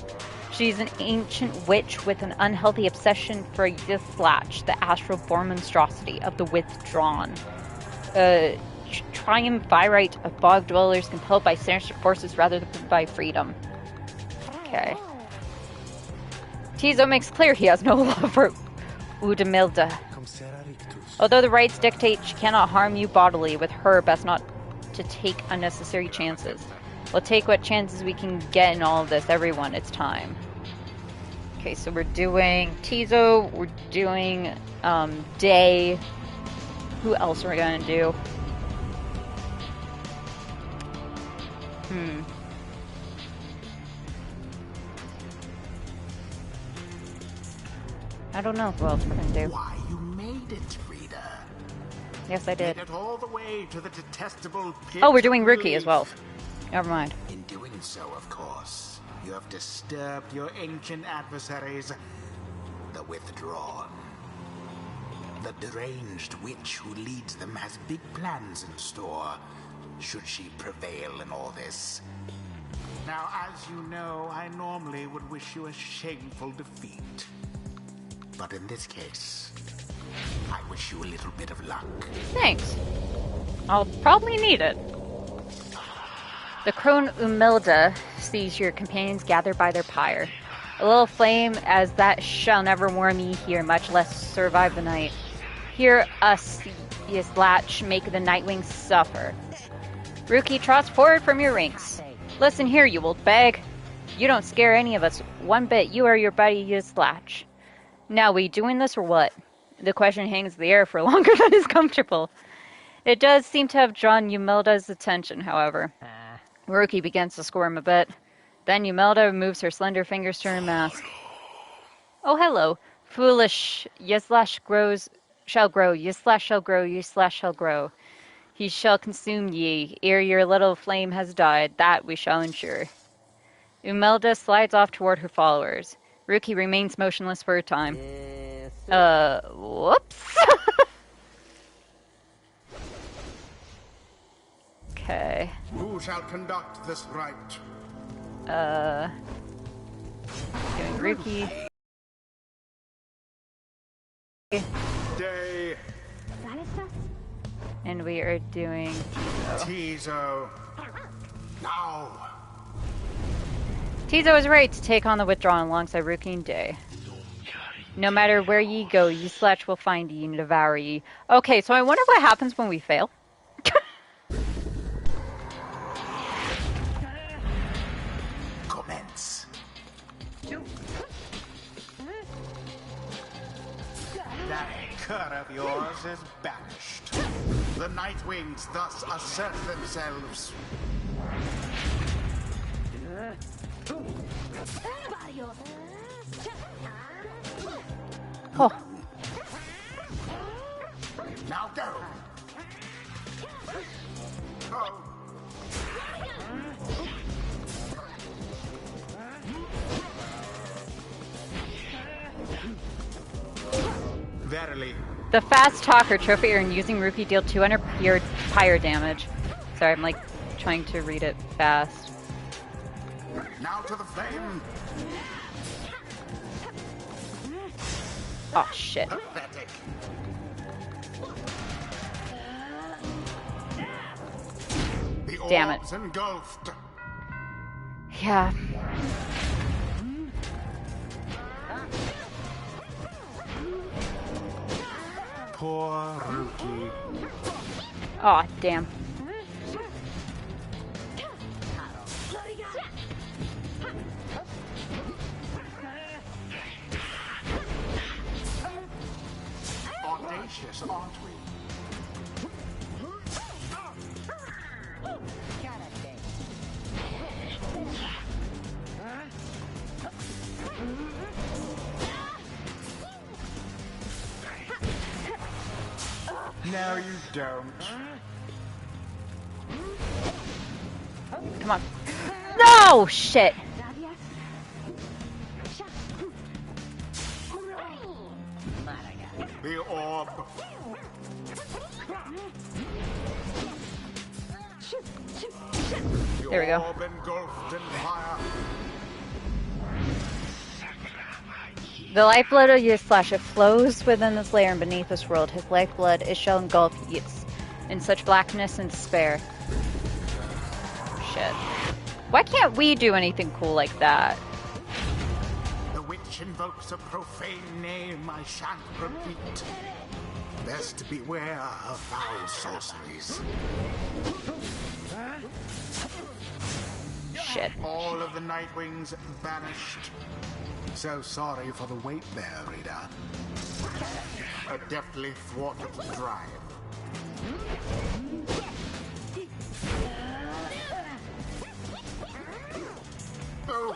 She's an ancient witch with an unhealthy obsession for Yithlach, the astral-born monstrosity of the Withdrawn. Triumvirate of bog dwellers compelled by sinister forces rather than by freedom. Okay. Tizo makes clear he has no love for Udmilda. Although the rites dictate she cannot harm you bodily, with her best not to take unnecessary chances. We'll take what chances we can get in all of this, everyone. It's time. Okay, so we're doing Tizo, we're doing Day. Who else are we gonna do? I don't know who else we're gonna do. Why, you made it, Frida. Yes, I did. Made it all the way to the detestable pit. Oh, we're doing Rookie as well. Never mind. In doing so, of course, you have disturbed your ancient adversaries, the Withdrawn. The deranged witch who leads them has big plans in store, should she prevail in all this. Now, as you know, I normally would wish you a shameful defeat. But in this case, I wish you a little bit of luck. Thanks. I'll probably need it. The crone Umilda sees your companions gathered by their pyre. A little flame as that shall never warm ye here, much less survive the night. Hear us, Yithlach, make the Nightwings suffer. Rookie trots forward from your ranks. Listen here, you old bag. You don't scare any of us one bit. You are your buddy Yithlach. Now, we doing this or what? The question hangs in the air for longer than is comfortable. It does seem to have drawn Umilda's attention, however. Rookie begins to squirm a bit. Then Umilda moves her slender fingers to her mask. Oh, hello. Foolish Yithlach shall grow, Yithlach shall grow, Yithlach shall grow. He shall consume ye, ere your little flame has died. That we shall ensure. Umilda slides off toward her followers. Rookie remains motionless for a time. Whoops. Okay. Who shall conduct this rite? Doing Rookie. Day. And we are doing Tizo. Now. Tizo is right to take on the Withdrawn alongside Rookie and Day. No matter where ye go, Yithlach will find ye and devour ye. Okay, so I wonder what happens when we fail. Commence. That cur of yours is banished. The Nightwings thus assert themselves. Oh. Now go. Oh. Verily. The fast talker trophy earned using rupee deal 200 pyre damage. Sorry, I'm like trying to read it fast. Now to the flame. Oh shit. Pathetic. The Damn it. orbs engulfed. Yeah. Poor Ruki. Oh damn. Audacious, aren't we? No, you don't. Come on. No shit. The orb. There we go. The orb engulfed in fire. The lifeblood of Yslash flows within this layer and beneath this world. His lifeblood it shall engulf Yeats in such blackness and despair. Shit. Why can't we do anything cool like that? The witch invokes a profane name I shan't repeat. Best beware of foul sorceries. Shit. All of the Nightwings vanished. So sorry for the wait there, reader. A deftly thwarted drive. Oh.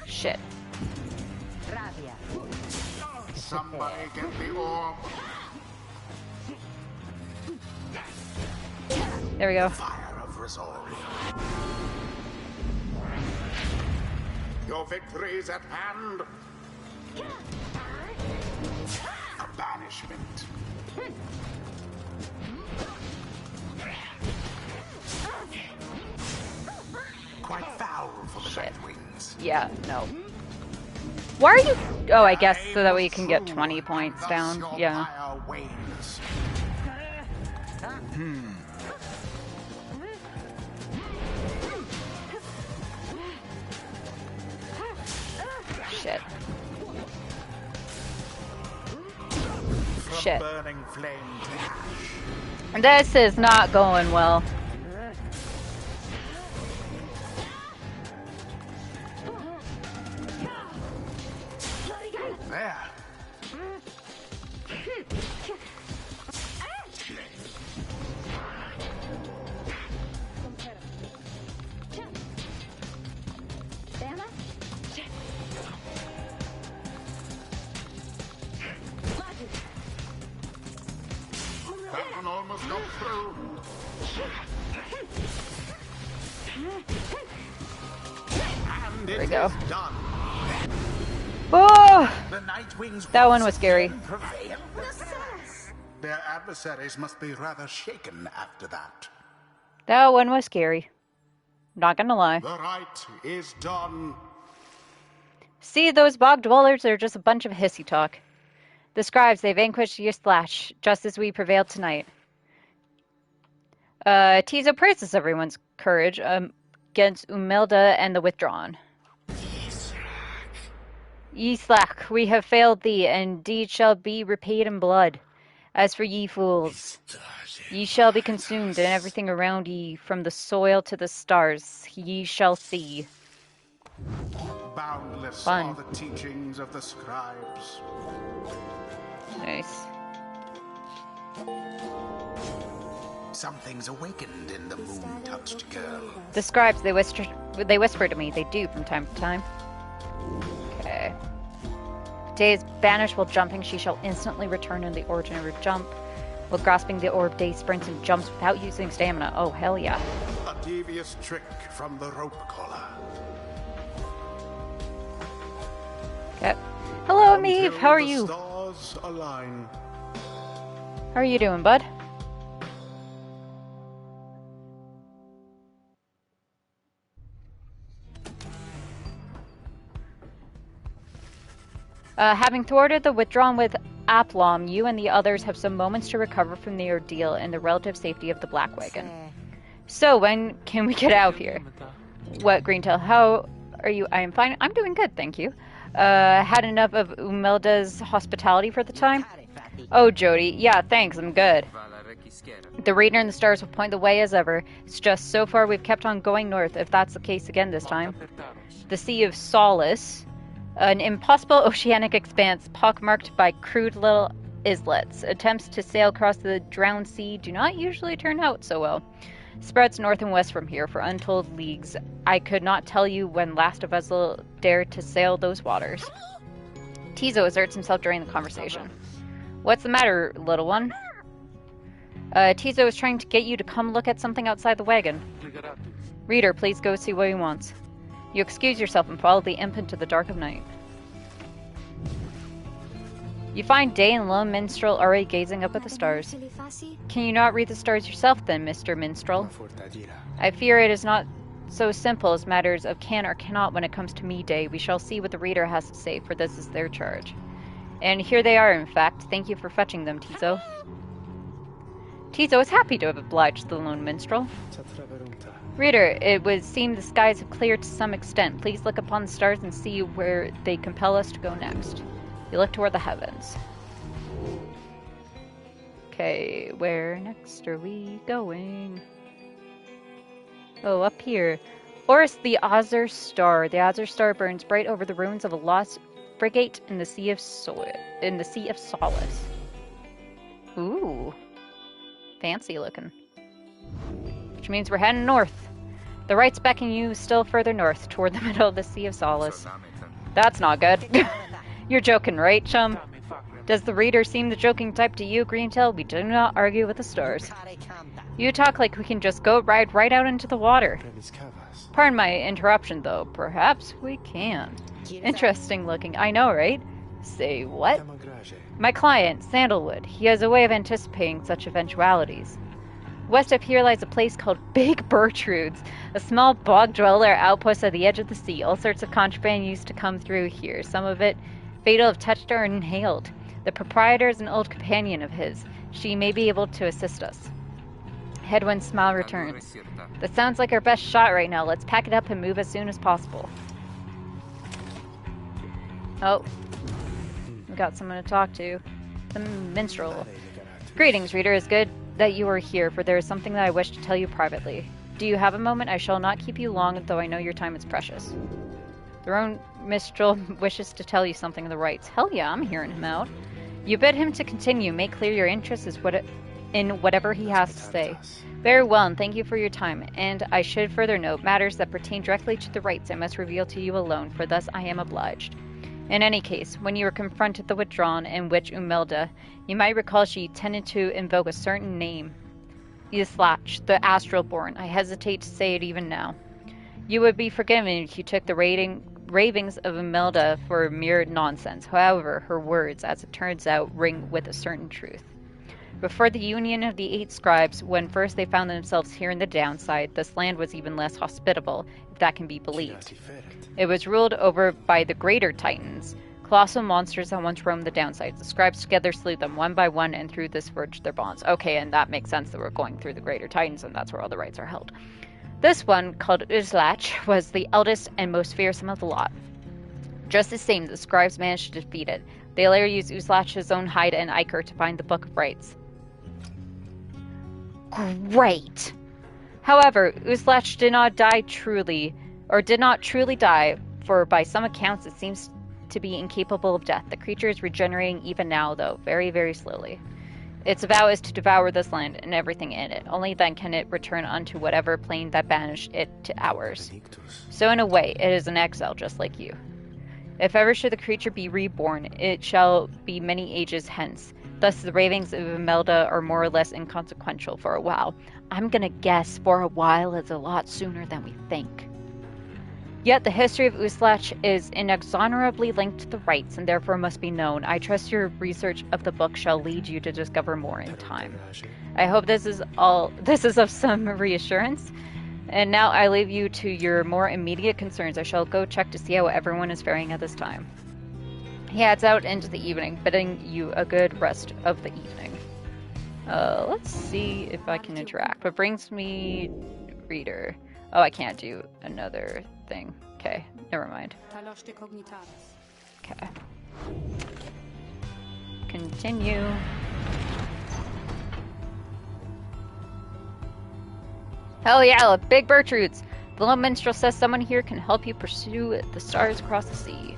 Shit. Somebody get the orb. There we go. Fire of resolve. Your victory's at hand. A banishment. Quite foul for the Nightwings. Yeah, no. Why are you... Oh, I guess so that way you can get 20 points down. Yeah. Shit. Shit. Burning flame to ash. This is not going well. There. That one almost got through. And There we it go. is done. Oh! The Nightwings That one was scary. prevail. Their adversaries must be rather shaken after that. That one was scary. Not gonna lie. The right is done. See, those bog dwellers are just a bunch of hissy talk. The scribes, they vanquished Yslash, just as we prevailed tonight. Tizo praises everyone's courage against Umilda and the Withdrawn. Yslach, we have failed thee, and deed shall be repaid in blood. As for ye fools, ye shall be consumed, and everything around ye, from the soil to the stars, ye shall see. Boundless Fun. are the teachings of the scribes. Nice. Something's awakened in the moon-touched girl. The scribes, they whisper to me. They do from time to time. Okay. Day is banished while jumping. She shall instantly return in the ordinary jump. While grasping the orb, Day sprints and jumps without using stamina. Oh, hell yeah. A devious trick from the rope collar. Okay. Hello, Meave. How are you? Stars align. How are you doing, bud? Having thwarted the withdrawal with Aplom, you and the others have some moments to recover from the ordeal in the relative safety of the Black Wagon. So, when can we get out here? What, Greentail? How are you? I am fine. I'm doing good, thank you. Had enough of Umelda's hospitality for the time? Oh, Jody. Yeah, thanks. I'm good. The Reader and the stars will point the way as ever. It's just so far we've kept on going north, if that's the case again this time. The Sea of Solace. An impossible oceanic expanse pockmarked by crude little islets. Attempts to sail across the drowned sea do not usually turn out so well. Spreads north and west from here for untold leagues. I could not tell you when last a vessel dared to sail those waters. Tizo asserts himself during the conversation. What's the matter, little one? Tizo is trying to get you to come look at something outside the wagon. Reader, please go see what he wants. You excuse yourself and follow the imp into the dark of night. You find Day and Lone Minstrel already gazing up at the stars. Can you not read the stars yourself then, Mr. Minstrel? I fear it is not so simple as matters of can or cannot when it comes to me, Day. We shall see what the Reader has to say, for this is their charge. And here they are, in fact. Thank you for fetching them, Tizo. Tizo is happy to have obliged the Lone Minstrel. Reader, it would seem the skies have cleared to some extent. Please look upon the stars and see where they compel us to go next. You look toward the heavens. Okay, where next are we going? Oh, up here. Oris, the Azure Star. The Azure Star burns bright over the ruins of a lost frigate in the Sea of Solace. Ooh. Fancy looking. Which means we're heading north. The right's beckoning you still further north, toward the middle of the Sea of Solace. That's not good. You're joking, right, chum? Does the Reader seem the joking type to you, Greentail? We do not argue with the stars. You talk like we can just go ride right out into the water. Pardon my interruption, though. Perhaps we can. Interesting looking. I know, right? Say what? My client, Sandalwood. He has a way of anticipating such eventualities. West of here lies a place called Big Bertrude's, a small bog dweller outpost at the edge of the sea. All sorts of contraband used to come through here, some of it fatal if touched or inhaled. The proprietor is an old companion of his. She may be able to assist us. Headwind's smile returns. That sounds like our best shot right now. Let's pack it up and move as soon as possible. Oh. We got someone to talk to. The minstrel. Greetings, Reader. It's good that you are here, for there is something that I wish to tell you privately. Do you have a moment? I shall not keep you long, though I know your time is precious. The Roan Minstrel wishes to tell you something of the rights. Hell yeah, I'm hearing him out. You bid him to continue. Make clear your interest in whatever he has to say. Very well, and thank you for your time. And I should further note, matters that pertain directly to the rights I must reveal to you alone, for thus I am obliged. In any case, when you were confronted the withdrawn in which Umelda, you might recall she tended to invoke a certain name. Islach, the Astral-born. I hesitate to say it even now. You would be forgiven if you took the ravings of Umelda for mere nonsense. However, her words, as it turns out, ring with a certain truth. Before the union of the 8 scribes, when first they found themselves here in the downside, this land was even less hospitable, if that can be believed. It was ruled over by the greater titans, colossal monsters that once roamed the downsides. The scribes together slew them one by one, and through this forged their bonds. Okay, and that makes sense that we're going through the greater titans, and that's where all the rights are held. This one, called Islach, was the eldest and most fearsome of the lot. Just the same, the scribes managed to defeat it. They later used Islach's own hide and ichor to find the Book of Rights. Great! However, Islach did not truly die, for by some accounts it seems to be incapable of death. The creature is regenerating even now, though, very, very slowly. Its vow is to devour this land and everything in it. Only then can it return unto whatever plane that banished it to ours. So in a way, it is an exile just like you. If ever should the creature be reborn, it shall be many ages hence. Thus the ravings of Imelda are more or less inconsequential for a while. I'm gonna guess for a while is a lot sooner than we think. Yet the history of Uslach is inexorably linked to the rites and therefore must be known. I trust your research of the book shall lead you to discover more in time. I hope this is of some reassurance. And now I leave you to your more immediate concerns. I shall go check to see how everyone is faring at this time. He heads out into the evening, bidding you a good rest of the evening. Let's see if I can interact. What brings me reader? Oh, I can't do another thing. Okay, never mind. Okay. Continue. Hell yeah, big Bertrudes! The little minstrel says someone here can help you pursue the stars across the sea.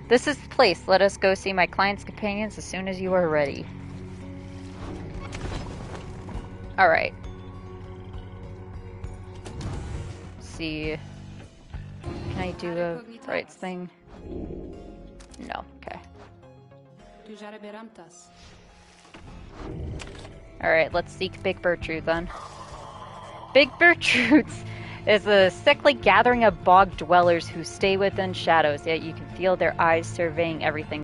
This is the place. Let us go see my client's companions as soon as you are ready. Alright. See. Can I do a rights thing? No, okay. Alright, let's seek Big Bertrude then. Big Bertrude's is a sickly gathering of bog dwellers who stay within shadows, yet you can feel their eyes surveying everything.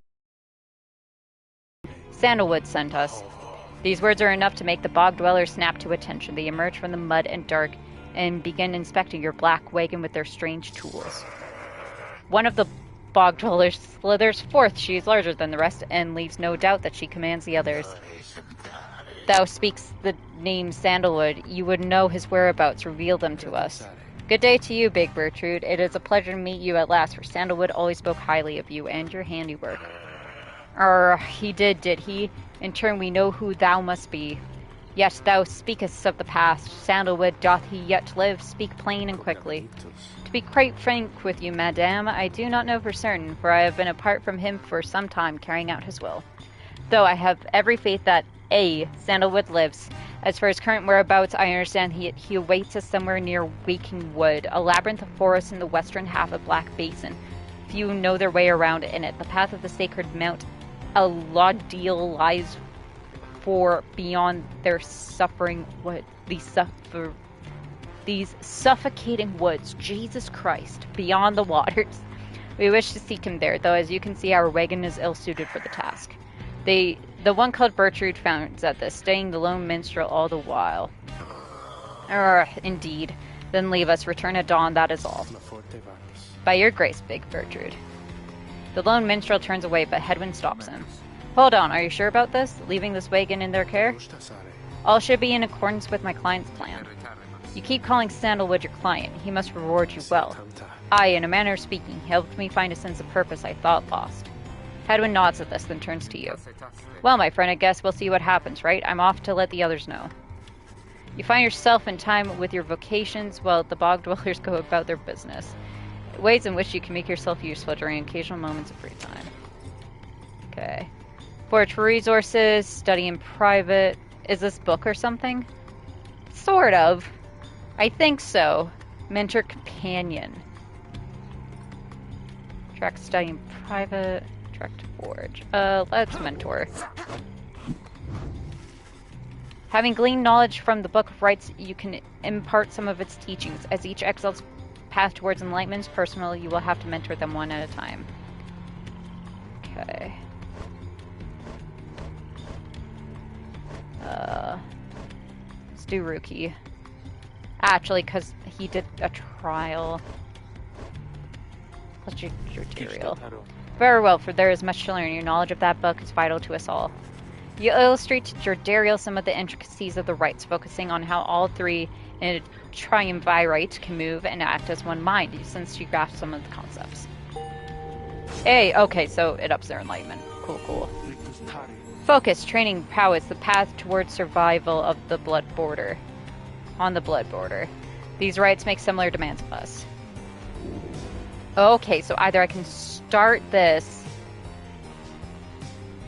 Sandalwood sent us. These words are enough to make the bog dwellers snap to attention. They emerge from the mud and dark and begin inspecting your black wagon with their strange tools. One of the bog dwellers slithers forth. She is larger than the rest and leaves no doubt that she commands the others. Thou speaks the name Sandalwood. You would know his whereabouts. Reveal them to us. Good day to you, Big Bertrude. It is a pleasure to meet you at last, for Sandalwood always spoke highly of you and your handiwork. He did he? In turn we know who thou must be. Yet thou speakest of the past. Sandalwood, doth he yet live? Speak plain and quickly. To be quite frank with you, madame, I do not know for certain, for I have been apart from him for some time, carrying out his will. Though I have every faith that Sandalwood lives. As for his current whereabouts, I understand he awaits us somewhere near Waking Wood, a labyrinth of forests in the western half of Black Basin. Few know their way around in it. The path of the sacred Mount Elodil lies for beyond their suffering wood. These suffocating woods. Jesus Christ, beyond the waters. We wish to seek him there, though as you can see, our wagon is ill-suited for the task. The one called Bertrude founds at this, staying the lone minstrel all the while. Indeed. Then leave us, return at dawn, that is all. By your grace, Big Bertrude. The lone minstrel turns away, but Hedwyn stops him. Hold on, are you sure about this? Leaving this wagon in their care? All should be in accordance with my client's plan. You keep calling Sandalwood your client. He must reward you well. I, in a manner of speaking, helped me find a sense of purpose I thought lost. Hedwyn nods at this, then turns to you. Well, my friend, I guess we'll see what happens, right? I'm off to let the others know. You find yourself in time with your vocations while the bog dwellers go about their business. Ways in which you can make yourself useful during occasional moments of free time. Okay. Forge for resources, study in private. Is this book or something? Sort of. I think so. Mentor companion. Track study in private. Track to forge. Let's mentor. Having gleaned knowledge from the Book of Rites, you can impart some of its teachings. As each exile's path towards enlightenment is personal, you will have to mentor them one at a time. Okay. Let's do Rookie. Actually, because he did a trial. Let's do Jordariel. Very well, for there is much to learn. Your knowledge of that book is vital to us all. You illustrate to Jordariel some of the intricacies of the rites, focusing on how all three in a triumvirate can move and act as one mind, since you grasp some of the concepts. Hey, okay, so it ups their enlightenment. Cool, cool. Focus, training, prowess, the path towards survival of the blood border. On the blood border. These rites make similar demands of us. Okay, so either I can start this.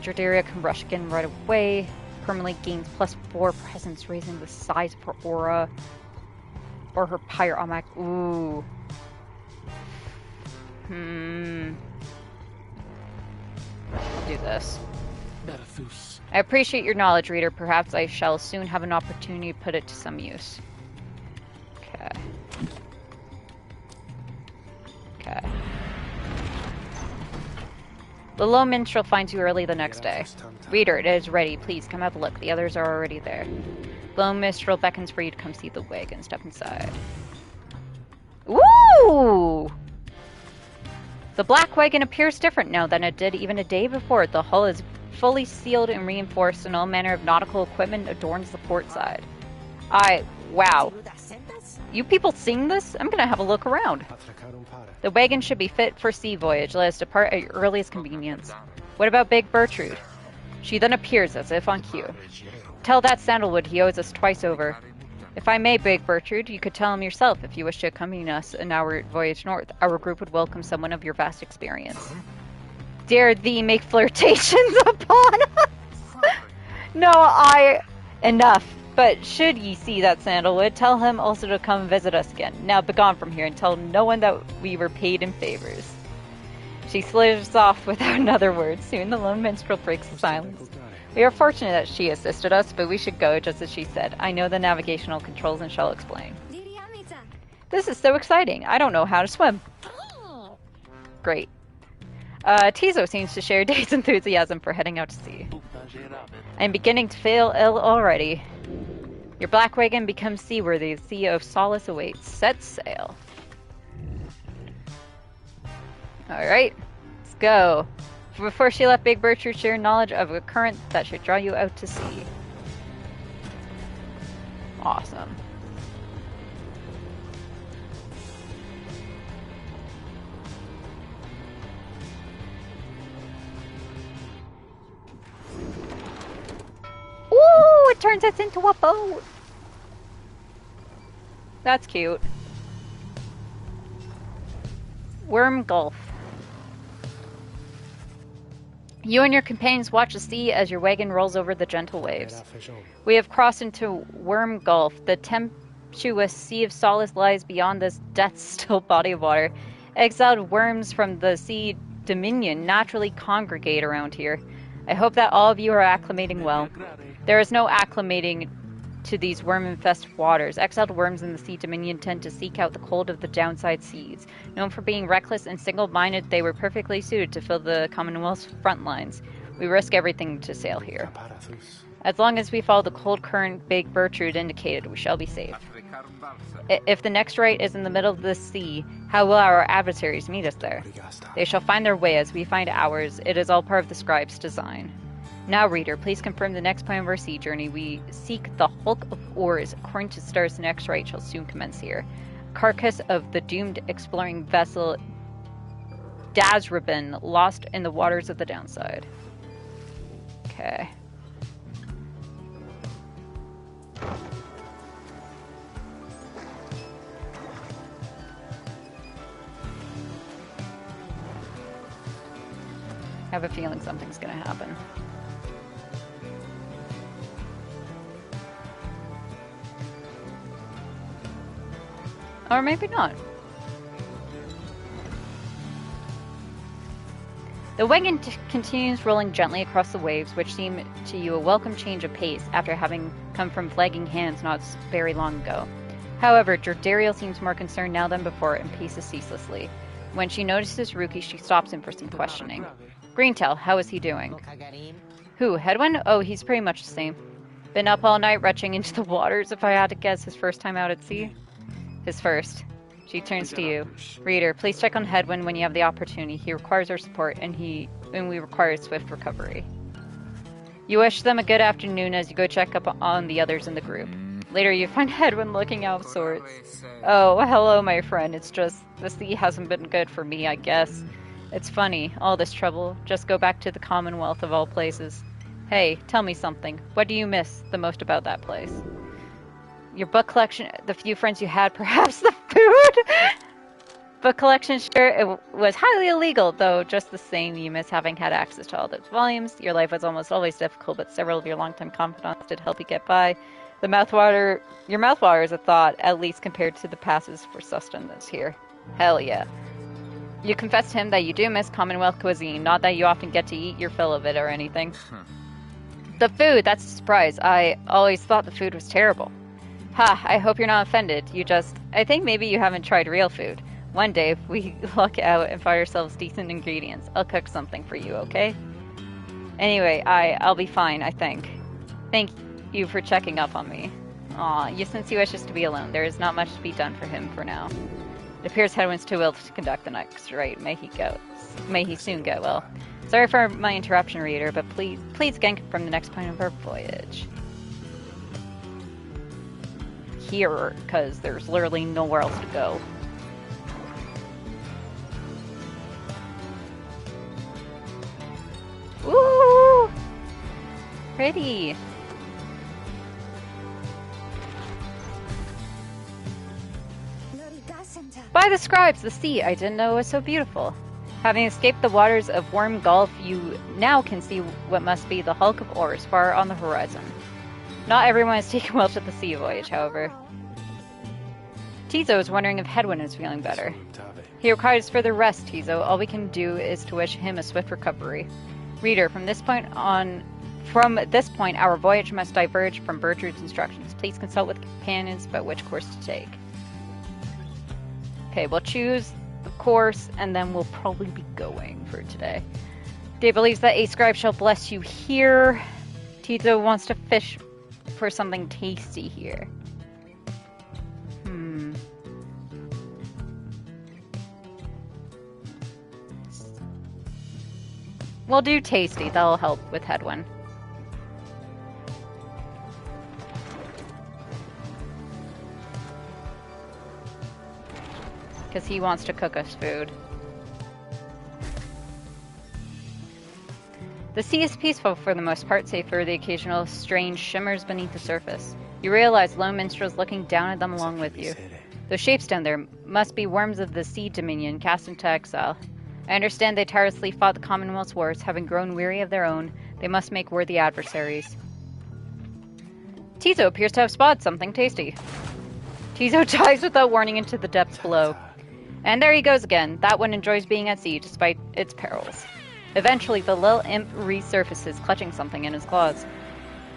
Jordaria can rush again right away. Permanently gains +4 presence, raising the size of her aura. Or her Pyre automatic. Ooh. I'll do this. I appreciate your knowledge, reader. Perhaps I shall soon have an opportunity to put it to some use. Okay. Okay. The low minstrel finds you early the next day. Reader, it is ready. Please come have a look. The others are already there. Low minstrel beckons for you to come see the wagon. Step inside. Ooh! The black wagon appears different now than it did even a day before. The hull is fully sealed and reinforced, and all manner of nautical equipment adorns the port side. Wow. You people seeing this? I'm gonna have a look around. The wagon should be fit for sea voyage. Let us depart at your earliest convenience. What about Big Bertrude? She then appears as if on cue. Tell that Sandalwood he owes us twice over. If I may, Big Bertrude, you could tell him yourself if you wish to accompany us in our voyage north. Our group would welcome someone of your vast experience. Dare thee make flirtations upon us? No, enough. But should ye see that Sandalwood, tell him also to come visit us again. Now begone from here and tell no one that we were paid in favors. She slithers off without another word. Soon the lone minstrel breaks the silence. We are fortunate that she assisted us, but we should go just as she said. I know the navigational controls and shall explain. This is so exciting. I don't know how to swim. Great. Tizo seems to share Dave's enthusiasm for heading out to sea. I'm beginning to feel ill already. Your black wagon becomes seaworthy. The sea of solace awaits. Set sail. Alright, let's go. Before she left, Big Bertrude shared knowledge of a current that should draw you out to sea. Awesome. Ooh, it turns us into a boat. That's cute. Worm Gulf. You and your companions watch the sea as your wagon rolls over the gentle waves. We have crossed into Worm Gulf. The tempestuous sea of solace lies beyond this death-still body of water. Exiled worms from the sea dominion naturally congregate around here. I hope that all of you are acclimating well. There is no acclimating to these worm-infested waters. Exiled worms in the sea dominion tend to seek out the cold of the downside seas. Known for being reckless and single-minded, they were perfectly suited to fill the Commonwealth's front lines. We risk everything to sail here. As long as we follow the cold current Big Bertrude indicated, we shall be safe. If the next right is in the middle of the sea, how will our adversaries meet us there? They shall find their way as we find ours. It is all part of the scribe's design. Now, reader, please confirm the next point of our sea journey. We seek the hulk of oars. According to stars, the next right shall soon commence here. Carcass of the doomed exploring vessel Dazrabin, lost in the waters of the downside. Okay. I have a feeling something's gonna happen. Or maybe not. The wagon continues rolling gently across the waves, which seem to you a welcome change of pace after having come from flagging hands not very long ago. However, Jordaria seems more concerned now than before and paces ceaselessly. When she notices Ruki, she stops him for some questioning. Greentail, how is he doing? Who, Hedwin? Oh, he's pretty much the same. Been up all night retching into the waters, if I had to guess his first time out at sea. His first. She turns to you. Reader, please check on Hedwin when you have the opportunity. He requires our support, and we require swift recovery. You wish them a good afternoon as you go check up on the others in the group. Later, you find Hedwin looking out of sorts. Oh, hello, my friend. It's just, the sea hasn't been good for me, I guess. It's funny, all this trouble. Just go back to the Commonwealth of all places. Hey, tell me something. What do you miss the most about that place? Your book collection, the few friends you had, perhaps the food? Book collection, sure, it was highly illegal, though just the same, you miss having had access to all those volumes. Your life was almost always difficult, but several of your longtime confidants did help you get by. Your mouthwater is a thought, at least compared to the passes for sustenance here. Hell yeah. You confess to him that you do miss Commonwealth cuisine, not that you often get to eat your fill of it or anything. The food, that's a surprise. I always thought the food was terrible. Ha, I hope you're not offended. I think maybe you haven't tried real food. One day, if we luck out and find ourselves decent ingredients, I'll cook something for you, okay? Anyway, I'll be fine, I think. Thank you for checking up on me. Aw, since he wishes to be alone, there is not much to be done for him for now. It appears Hedwin's too ill to conduct the next rite. May he soon get well. Sorry for my interruption, reader, but please again confirm the next point of our voyage. Here, because there's literally nowhere else to go. Ooh! Pretty! By the scribes, the sea, I didn't know it was so beautiful. Having escaped the waters of Worm Gulf, you now can see what must be the hulk of oars far on the horizon. Not everyone has taken well to the sea voyage, however. Tizo is wondering if Hedwin is feeling better. He requires further rest, Tizo. All we can do is to wish him a swift recovery. Reader, from this point, our voyage must diverge from Bertrude's instructions. Please consult with companions about which course to take. Okay, we'll choose the course, and then we'll probably be going for today. Dave believes that a scribe shall bless you here. Tizo wants to fish for something tasty here. We'll do tasty. That'll help with Hedwin. Because he wants to cook us food. The sea is peaceful for the most part, save for the occasional strange shimmers beneath the surface. You realize lone minstrels looking down at them along with you. Those shapes down there must be worms of the sea dominion cast into exile. I understand they tirelessly fought the Commonwealth's wars, having grown weary of their own. They must make worthy adversaries. Tizo appears to have spotted something tasty. Tizo dives without warning into the depths below. And there he goes again. That one enjoys being at sea, despite its perils. Eventually, the little imp resurfaces, clutching something in his claws.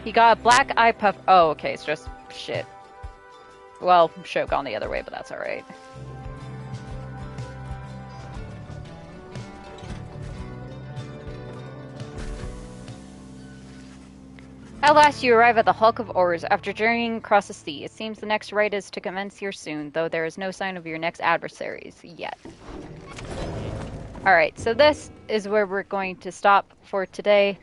He got a black eye puff. Oh, okay, it's just shit. Well, should've gone the other way, but that's alright. At last you arrive at the hulk of oars after journeying across the sea. It seems the next rite is to commence here soon, though there is no sign of your next adversaries yet. Alright, so this is where we're going to stop for today.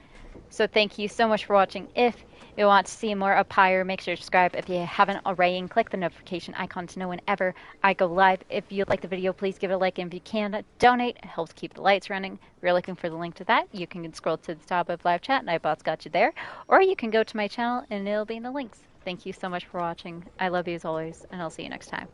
So thank you so much for watching. If you want to see more of Pyre, make sure to subscribe if you haven't already and click the notification icon to know whenever I go live. If you like the video, please give it a like, and if you can, donate. It helps keep the lights running. If you're looking for the link to that, you can scroll to the top of live chat and iBot's got you there. Or you can go to my channel and it'll be in the links. Thank you so much for watching. I love you as always, and I'll see you next time.